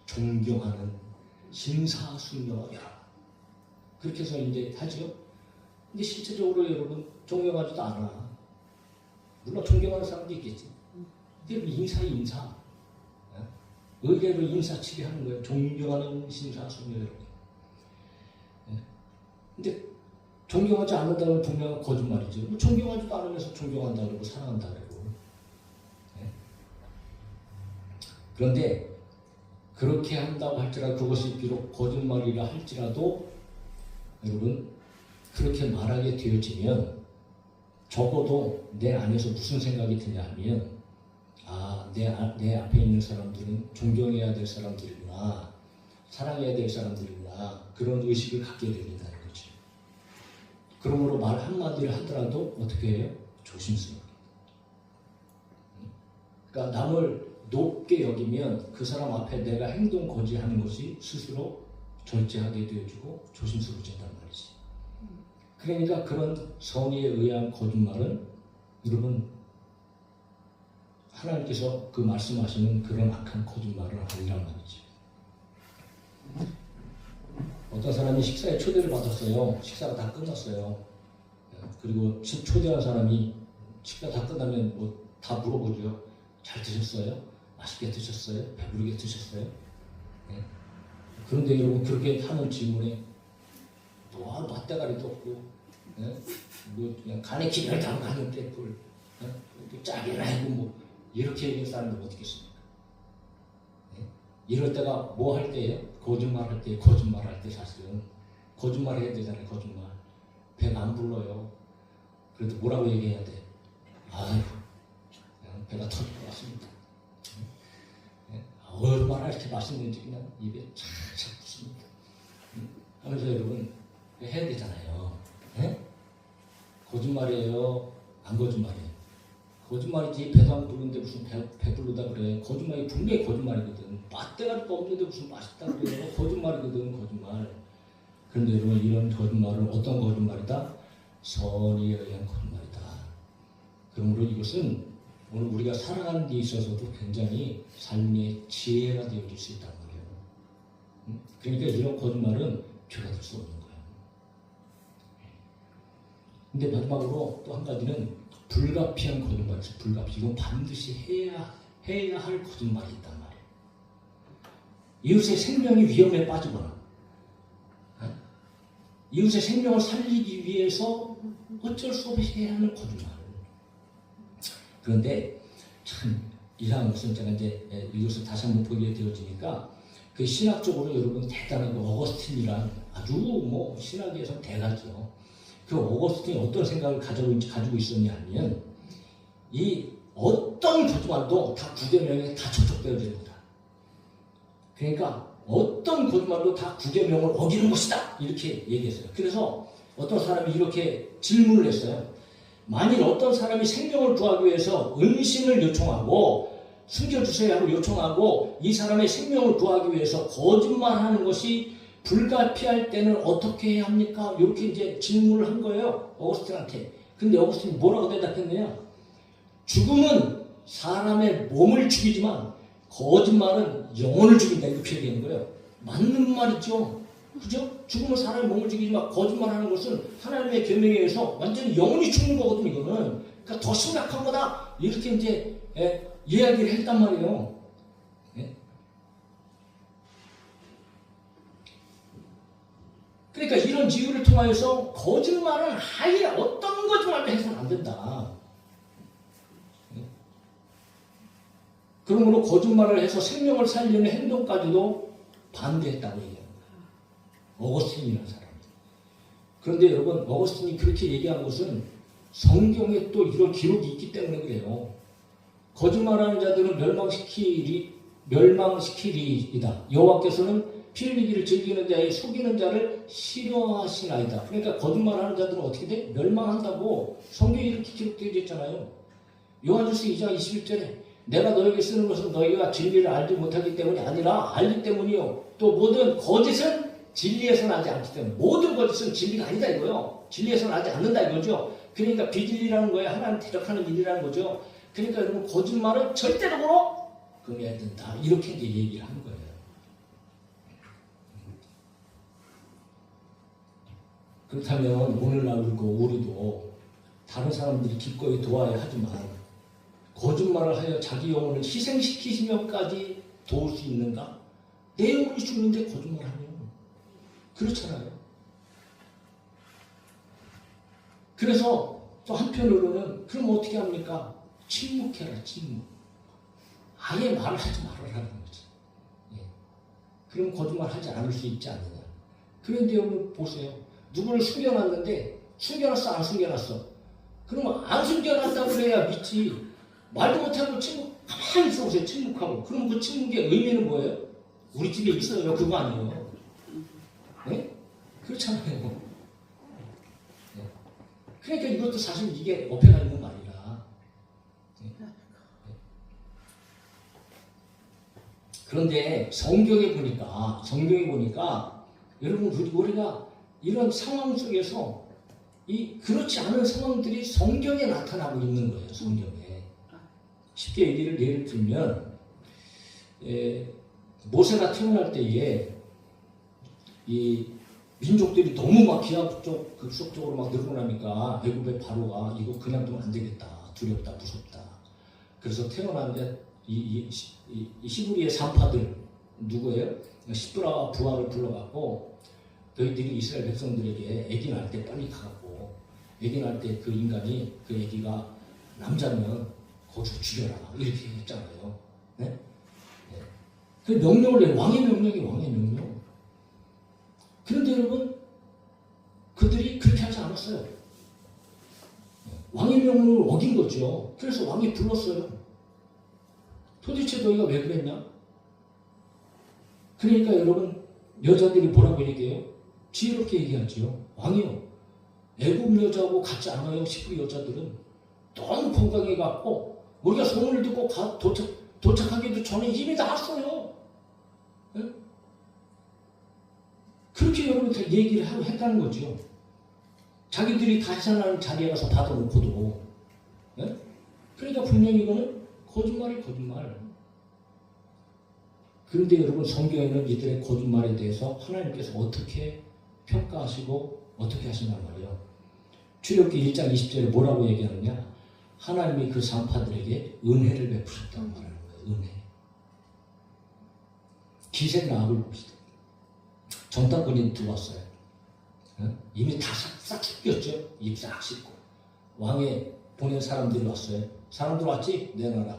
존경하는 심사숙녀야. 그렇게 해서 이제 하죠. 근데 실제적으로 여러분 존경하지도 않아. 물론 존경하는 사람도 있겠지. 근데 인사. 의뢰로 인사치게 하는 거예요. 존경하는 심사숙녀 여러분. 근데 존경하지 않는다면 분명한 거짓말이죠. 뭐 존경하지도 않으면서 존경한다 그러고 사랑한다 그러고. 그런데 그렇게 한다고 할지라도 그것이 비록 거짓말이라 할지라도 여러분 그렇게 말하게 되어지면 적어도 내 안에서 무슨 생각이 드냐 하면 내 앞에 있는 사람들은 존경해야 될 사람들이구나, 사랑해야 될 사람들이구나 그런 의식을 갖게 된다는 거죠. 그러므로 말 한마디를 하더라도 어떻게 해요? 조심스럽게. 그러니까 남을 높게 여기면 그 사람 앞에 내가 행동 거지하는 것이 스스로 절제하게 되어지고 조심스러워진단 말이지. 그러니까 그런 선의에 의한 거짓말은 여러분 하나님께서 그 말씀하시는 그런 악한 거짓말을 아니란 말이지. 어떤 사람이 식사에 초대를 받았어요. 식사가 다 끝났어요. 그리고 초대한 사람이 식사 다 끝나면 뭐 다 물어보죠. 잘 드셨어요? 맛있게 드셨어요? 배부르게 드셨어요? 그런데 여러분 그렇게 하는 질문에 뭐 맛대가리도 없고 뭐 그냥 간에 기를 담가는 떼풀 짜게나 하고 뭐 이렇게 얘기하는 사람들 어떻겠습니까? 이럴 때가 뭐 할 때예요? 거짓말 할 때 사실은 거짓말 해야 되잖아요. 거짓말. 배가 안 불러요. 그래도 뭐라고 얘기해야 돼? 아유 배가 터질 것 같습니다. 얼마나 이렇게 맛있는지 그냥 입에 착착 붙습니다. 하면서 여러분 해야 되잖아요. 거짓말이에요? 안 거짓말이에요? 거짓말이지 배도 안 부르는데 무슨 배부르다 그래. 거짓말이 분명히 거짓말이거든. 맛대가리가 없는데 무슨 맛있다 그래. 거짓말이거든 거짓말. 그런데 여러분 이런 거짓말은 어떤 거짓말이다? 선의에 의한 거짓말이다. 그러므로 이것은 오늘 우리가 살아가는 데 있어서도 굉장히 삶의 지혜가 되어질 수 있단 말이에요. 그러니까 이런 거짓말은 죄가 될 수 없는 거예요. 근데 마지막으로 또 한 가지는 불가피한 거짓말이 있어요. 불가피. 이건 반드시 해야 할 거짓말이 있단 말이에요. 이웃의 생명이 위험에 빠지거나 이웃의 생명을 살리기 위해서 어쩔 수 없이 해야 하는 거짓말. 그런데 참 이상한 것은 제가 이제 이것을 다시 한번 보게 되어지니까 그 신학적으로 여러분 대단한 어거스틴이란 아주 뭐 신학에서 대가죠. 그 어거스틴이 어떤 생각을 가지고 있었냐 하면 이 어떤 거짓말도 다 구계명에 다 저촉되어집니다. 그러니까 어떤 거짓말도 다 구계명을 어기는 것이다 이렇게 얘기했어요. 그래서 어떤 사람이 이렇게 질문을 했어요. 만일 어떤 사람이 생명을 구하기 위해서 은신을 요청하고 숨겨주세요 하고 요청하고 이 사람의 생명을 구하기 위해서 거짓말하는 것이 불가피할 때는 어떻게 해야 합니까? 이렇게 이제 질문을 한 거예요. 어거스틴한테. 근데 어거스틴이 뭐라고 대답했느냐? 죽음은 사람의 몸을 죽이지만 거짓말은 영혼을 죽인다 이렇게 얘기하는 거예요. 맞는 말이죠. 그죠? 죽음은 사람의 몸을 죽이지만 거짓말하는 것은 하나님의 계명에 의해서 완전히 영혼이 죽는 거거든 이거는. 그러니까 더 심각한 거다 이렇게 이제 이야기를 했단 말이에요. 예? 그러니까 이런 이유를 통하여서 거짓말은 아예 어떤 거짓말도 해서는 안 된다. 예? 그러므로 거짓말을 해서 생명을 살리는 행동까지도 반대했다고 얘기합니다. 어거스틴이라는 사람이. 그런데 여러분 어거스틴이 그렇게 얘기한 것은 성경에 또 이런 기록이 있기 때문에 그래요. 거짓말하는 자들은 멸망시키리이다. 여호와께서는 피 흘리기를 즐기는 자의 속이는 자를 싫어하시나이다. 그러니까 거짓말하는 자들은 어떻게 돼? 멸망한다고 성경에 이렇게 기록되어 있잖아요. 요한일서 2장 21절에 내가 너에게 쓰는 것은 너희가 진리를 알지 못하기 때문이 아니라 알기 때문이요. 또 모든 거짓은 진리에서 나지 않기 때문에 모든 거짓은 진리가 아니다 이거요. 진리에서 나지 않는다 이거죠. 그러니까 비진리라는 거예요. 하나님 대적하는 일이라는 거죠. 그러니까 여러분 거짓말은 절대적으로 금해야 된다. 이렇게 이제 얘기를 하는 거예요. 그렇다면 오늘날 우리도 다른 사람들이 기꺼이 도와야 하지만 거짓말을 하여 자기 영혼을 희생시키시면까지 도울 수 있는가? 내 영혼이 죽는데 거짓말하면 그렇잖아요. 그래서 또 한편으로는 그럼 어떻게 합니까? 침묵해라 침묵. 아예 말을 하지 말아라는 거지. 예. 그럼 거짓말하지 않을 수 있지 않느냐. 그런데 여러분 보세요. 누구를 숨겨놨는데 숨겨놨어 안 숨겨놨어? 그러면 안 숨겨놨다고 그래야 믿지. 말도 못하고 가만히 있어보세요. 침묵하고. 그럼 그 침묵의 의미는 뭐예요? 우리 집에 있어요. 그거 아니에요. 네? 그렇잖아요. 네. 그러니까 이것도 사실 이게 어폐가 있는 말이라. 네. 네. 그런데 성경에 보니까 여러분 우리가 이런 상황 속에서 그렇지 않은 상황들이 성경에 나타나고 있는 거예요. 성경에. 쉽게 예를 들면 모세가 태어날 때에 이 민족들이 너무 막 급속적으로 막 늘어나니까 애굽의 바로가 이거 그냥 두면 안 되겠다. 두렵다, 무섭다. 그래서 태어났는데 이 히브리의 산파들 누구예요? 시브라와 부하를 불러갖고 너희들이 이스라엘 백성들에게 아기 낳을 때 빨리 가갖고 아기 낳을 때 그 인간이 그 아기가 남자면 거기서 죽여라 이렇게 했잖아요. 네? 네. 그 명령을 내 왕의 명령. 그런데 여러분 그들이 그렇게 하지 않았어요. 왕의 명령을 어긴 거죠. 그래서 왕이 불렀어요. 도대체 너희가 왜 그랬냐? 그러니까 여러분 여자들이 뭐라고 얘기해요? 지혜롭게 얘기하지요. 왕이요. 애굽 여자하고 같지 않아요. 히브리 여자들은. 너무 건강해 갖고 우리가 소문을 듣고 도착하기도 전에 이미 다 왔어요. 예? 그렇게 여러분 다 얘기를 하고 했다는 거죠. 자기들이 다 해산하는 자리에 가서 받아놓고도. 예? 그러니까 분명히 이거는 거짓말이 거짓말. 그런데 여러분 성경에는 이들의 거짓말에 대해서 하나님께서 어떻게 평가하시고 어떻게 하신단 말이에요. 출애굽기 1장 20절에 뭐라고 얘기하느냐. 하나님이 그 산파들에게 은혜를 베푸셨다고 말하는 거예요. 은혜. 기생 라합을 봅시다. 정탐꾼이 들어왔어요. 이미 다 싹 죽였죠. 입 싹 씻고. 왕에 보낸 사람들이 왔어요. 사람들 왔지? 내놔라.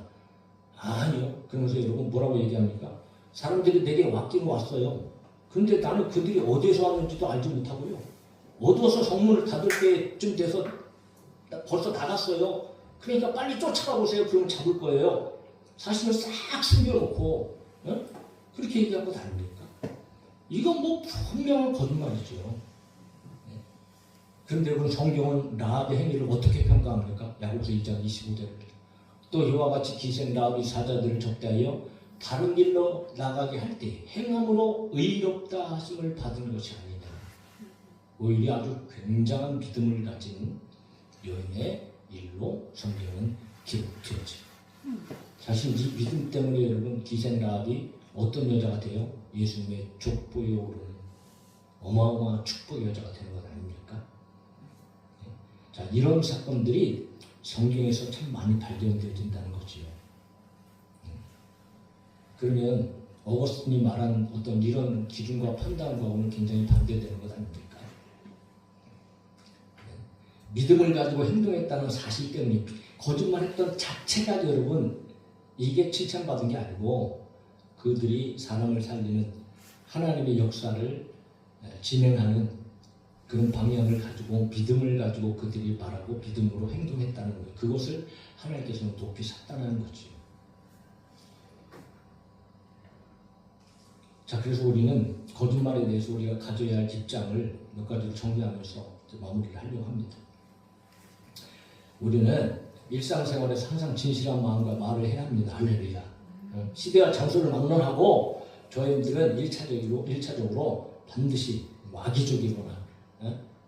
아니요. 그러면서 여러분 뭐라고 얘기합니까? 사람들이 내게 왔기는 왔어요. 근데 나는 그들이 어디에서 왔는지도 알지 못하고요. 어두워서 성문을 닫을 때쯤 돼서 벌써 나갔어요. 그러니까 빨리 쫓아가 보세요. 그러면 잡을 거예요. 사실은 싹 숨겨놓고 그렇게 얘기하고 다닙니까? 이건 뭐 분명한 거짓말이죠. 그런데 여러분 성경은 라합의 행위를 어떻게 평가합니까? 야고보서 2장 25절입니다. 또 이와 같이 기생 라합이 사자들을 접대하여 다른 길로 나가게 할 때 행함으로 의롭다 하심을 받은 것이 아니냐. 오히려 아주 굉장한 믿음을 가진 여인의 일로 성경은 기록되었죠. 사실 이 믿음 때문에 여러분 기생 라합이 어떤 여자가 돼요? 예수님의 족보에 오르는 어마어마한 축복의 여자가 되는 것 아닙니까? 자, 이런 사건들이 성경에서 참 많이 발견되어진다는 거지요. 그러면 어거스틴이 말한 어떤 이런 기준과 판단과는 굉장히 반대되는 것 아닙니까? 믿음을 가지고 행동했다는 사실 때문에 거짓말했던 자체가 여러분 이게 칭찬받은 게 아니고 그들이 사람을 살리는 하나님의 역사를 진행하는 그런 방향을 가지고 믿음을 가지고 그들이 말하고 믿음으로 행동했다는 거예요. 그것을 하나님께서는 높이 샀다는 거죠. 자, 그래서 우리는 거짓말에 대해서 우리가 가져야 할 입장을 몇 가지로 정리하면서 마무리를 하려고 합니다. 우리는 일상생활에서 항상 진실한 마음과 말을 해야 합니다. 할렐루야. 시대와 장소를 막론하고 저희들은 1차적으로 반드시 악의적이거나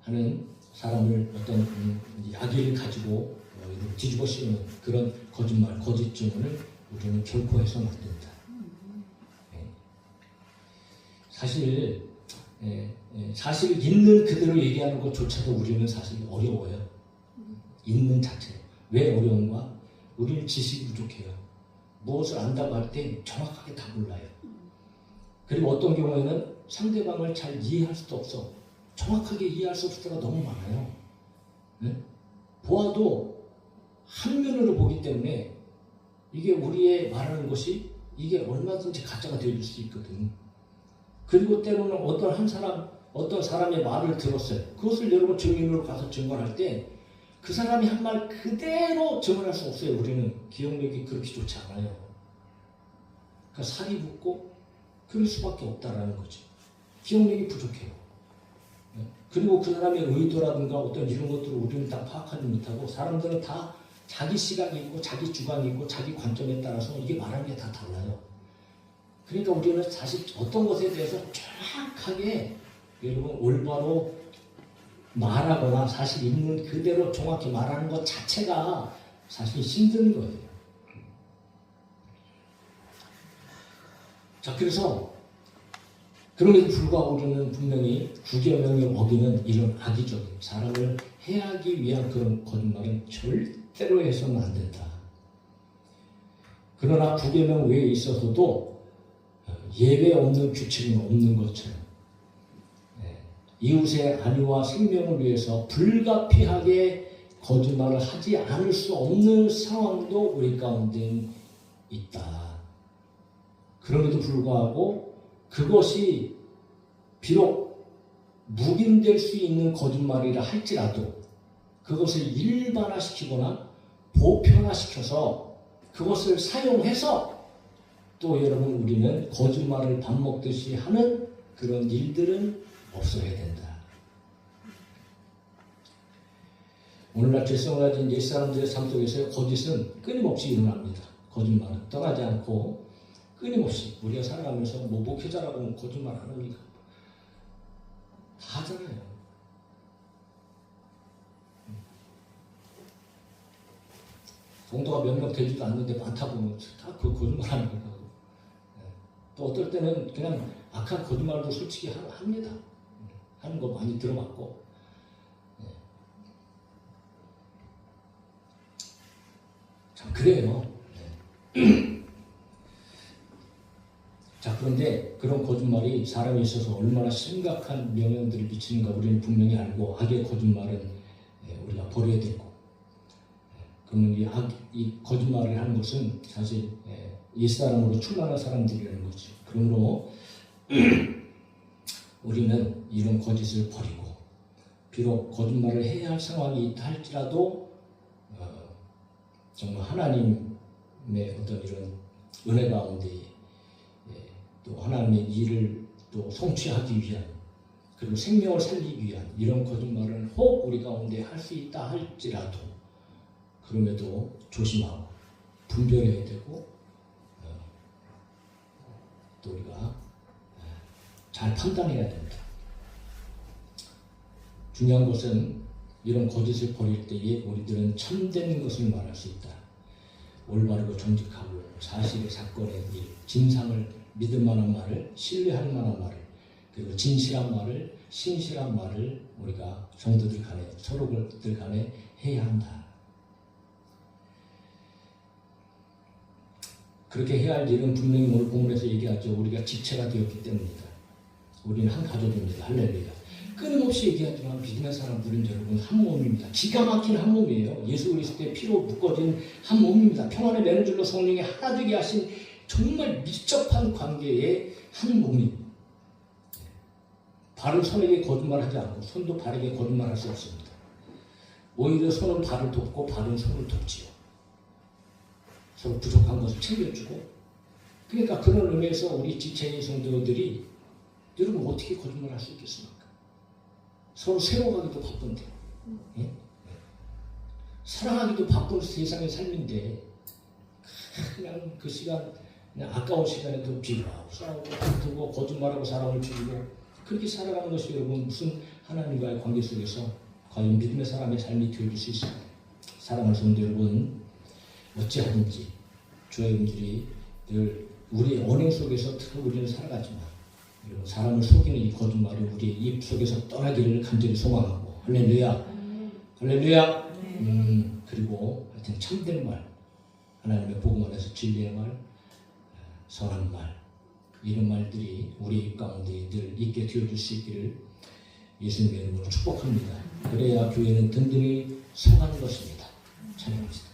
하는 사람을 어떤 악의를 가지고 뒤집어 씌우는 그런 거짓말, 거짓 증언을 우리는 결코 해서는 안 된다. 사실 있는 그대로 얘기하는 것조차도 우리는 사실 어려워요. 있는 자체. 왜 어려운가? 우리는 지식이 부족해요. 무엇을 안다고 할 때 정확하게 다 몰라요. 그리고 어떤 경우에는 상대방을 잘 이해할 수도 없어. 정확하게 이해할 수 없을 때가 너무 많아요. 네? 보아도 한면으로 보기 때문에 이게 우리의 말하는 것이 이게 얼마든지 가짜가 되어질 수 있거든. 그리고 때로는 어떤 사람의 말을 들었어요. 그것을 여러분 증인으로 가서 증언할 때 그 사람이 한 말 그대로 증언할 수 없어요. 우리는 기억력이 그렇게 좋지 않아요. 그러니까 살이 붙고 그럴 수밖에 없다라는 거죠. 기억력이 부족해요. 그리고 그 사람의 의도라든가 어떤 이런 것들을 우리는 다 파악하지 못하고 사람들은 다 자기 시각이 있고 자기 주관이 있고 자기 관점에 따라서 이게 말하는 게 다 달라요. 그러니까 우리는 사실 어떤 것에 대해서 정확하게 여러분 올바로 말하거나 사실 있는 그대로 정확히 말하는 것 자체가 사실 힘든 거예요. 자, 그래서 그럼에도 불구하고 우리는 분명히 구계명을 어기는 이런 악의적인 사람을 해하기 위한 그런 거짓말은 절대로 해서는 안 된다. 그러나 구계명 외에 있어서도 예외 없는 규칙은 없는 것처럼 이웃의 안위와 생명을 위해서 불가피하게 거짓말을 하지 않을 수 없는 상황도 우리 가운데 있다. 그럼에도 불구하고 그것이 비록 묵인될 수 있는 거짓말이라 할지라도 그것을 일반화시키거나 보편화시켜서 그것을 사용해서 또 여러분 우리는 거짓말을 밥 먹듯이 하는 그런 일들은 없어야 된다. 오늘날 죄성을 가진 옛사람들의 삶 속에서 거짓은 끊임없이 일어납니다. 거짓말은 떠나지 않고 끊임없이 우리가 살아가면서 뭐 목회자라고 거짓말 안 합니까? 다 하잖아요. 성도가 몇 명 되지도 않는데 많다 보면 다 그 거짓말 하는 거고. 또 어떨 때는 그냥 악한 거짓말도 솔직히 합니다. 하는 거 많이 들어봤고. 참 그래요. 자, 그런데 그런 거짓말이 사람에 있어서 얼마나 심각한 영향들을 미치는가 우리는 분명히 알고, 악의 거짓말은 우리가 버려야 되고, 그러면 이 거짓말을 하는 것은 사실 옛사람으로 출발한 사람들이라는 거죠. 그러므로 우리는 이런 거짓을 버리고, 비록 거짓말을 해야 할 상황이 있다 할지라도 정말 하나님의 어떤 이런 은혜 가운데 또 하나님의 일을 또 성취하기 위한, 그리고 생명을 살리기 위한 이런 거짓말은 혹 우리 가운데 할 수 있다 할지라도 그럼에도 조심하고 분별해야 되고, 또 우리가 잘 판단해야 됩니다. 중요한 것은 이런 거짓을 버릴 때에 우리들은 참된 것을 말할 수 있다. 올바르고 정직하고 사실의 사건의 일, 진상을 믿을 만한 말을, 신뢰할 만한 말을, 그리고 진실한 말을, 신실한 말을 우리가 성도들 간에, 서로들 간에 해야 한다. 그렇게 해야 할 일은 분명히 오늘 본문에서 얘기하죠. 우리가 지체가 되었기 때문이다. 우리는 한 가족입니다. 할렐루야. 끊임없이 얘기하지만 믿음의 사람들은 여러분 한 몸입니다. 기가 막힌 한 몸이에요. 예수 그리스도의 피로 묶어진 한 몸입니다. 평안의 매너줄로 성령이 하나 되게 하신 정말 밀접한 관계의 한 몸입니다. 발은 손에게 거짓말하지 않고 손도 발에게 거짓말할 수 없습니다. 오히려 손은 발을 돕고 발은 손을 돕지요. 서로 부족한 것을 챙겨주고. 그러니까 그런 의미에서 우리 지체인 성도들이 여러분 어떻게 거짓말할 수 있겠습니까? 서로 세워가기도 바쁜데, 예? 사랑하기도 바쁜 세상의 삶인데 그냥 그 시간, 그냥 아까운 시간에도 비교하고 싸우고 다투고 거짓말하고 사람을 죽이고 그렇게 살아가는 것이 여러분 무슨 하나님과의 관계 속에서 과연 믿음의 사람의 삶이 되어줄 수 있습니까? 사랑하는 성도 여러분, 어찌하든지 주의 은들이 늘 우리의 언행 속에서 우리는 살아가지만 사람을 속이는 이 거짓말이 우리의 입 속에서 떠나기를 간절히 소망하고, 할렐루야, 할렐루야. 그리고 하여튼 참된 말, 하나님의 복음 안에서 진리의 말, 선한 말, 이런 말들이 우리 입 가운데 늘 있게 되어줄 수 있기를 예수님의 이름으로 축복합니다. 그래야 교회는 든든히 서가는 것입니다. 찬양합시다.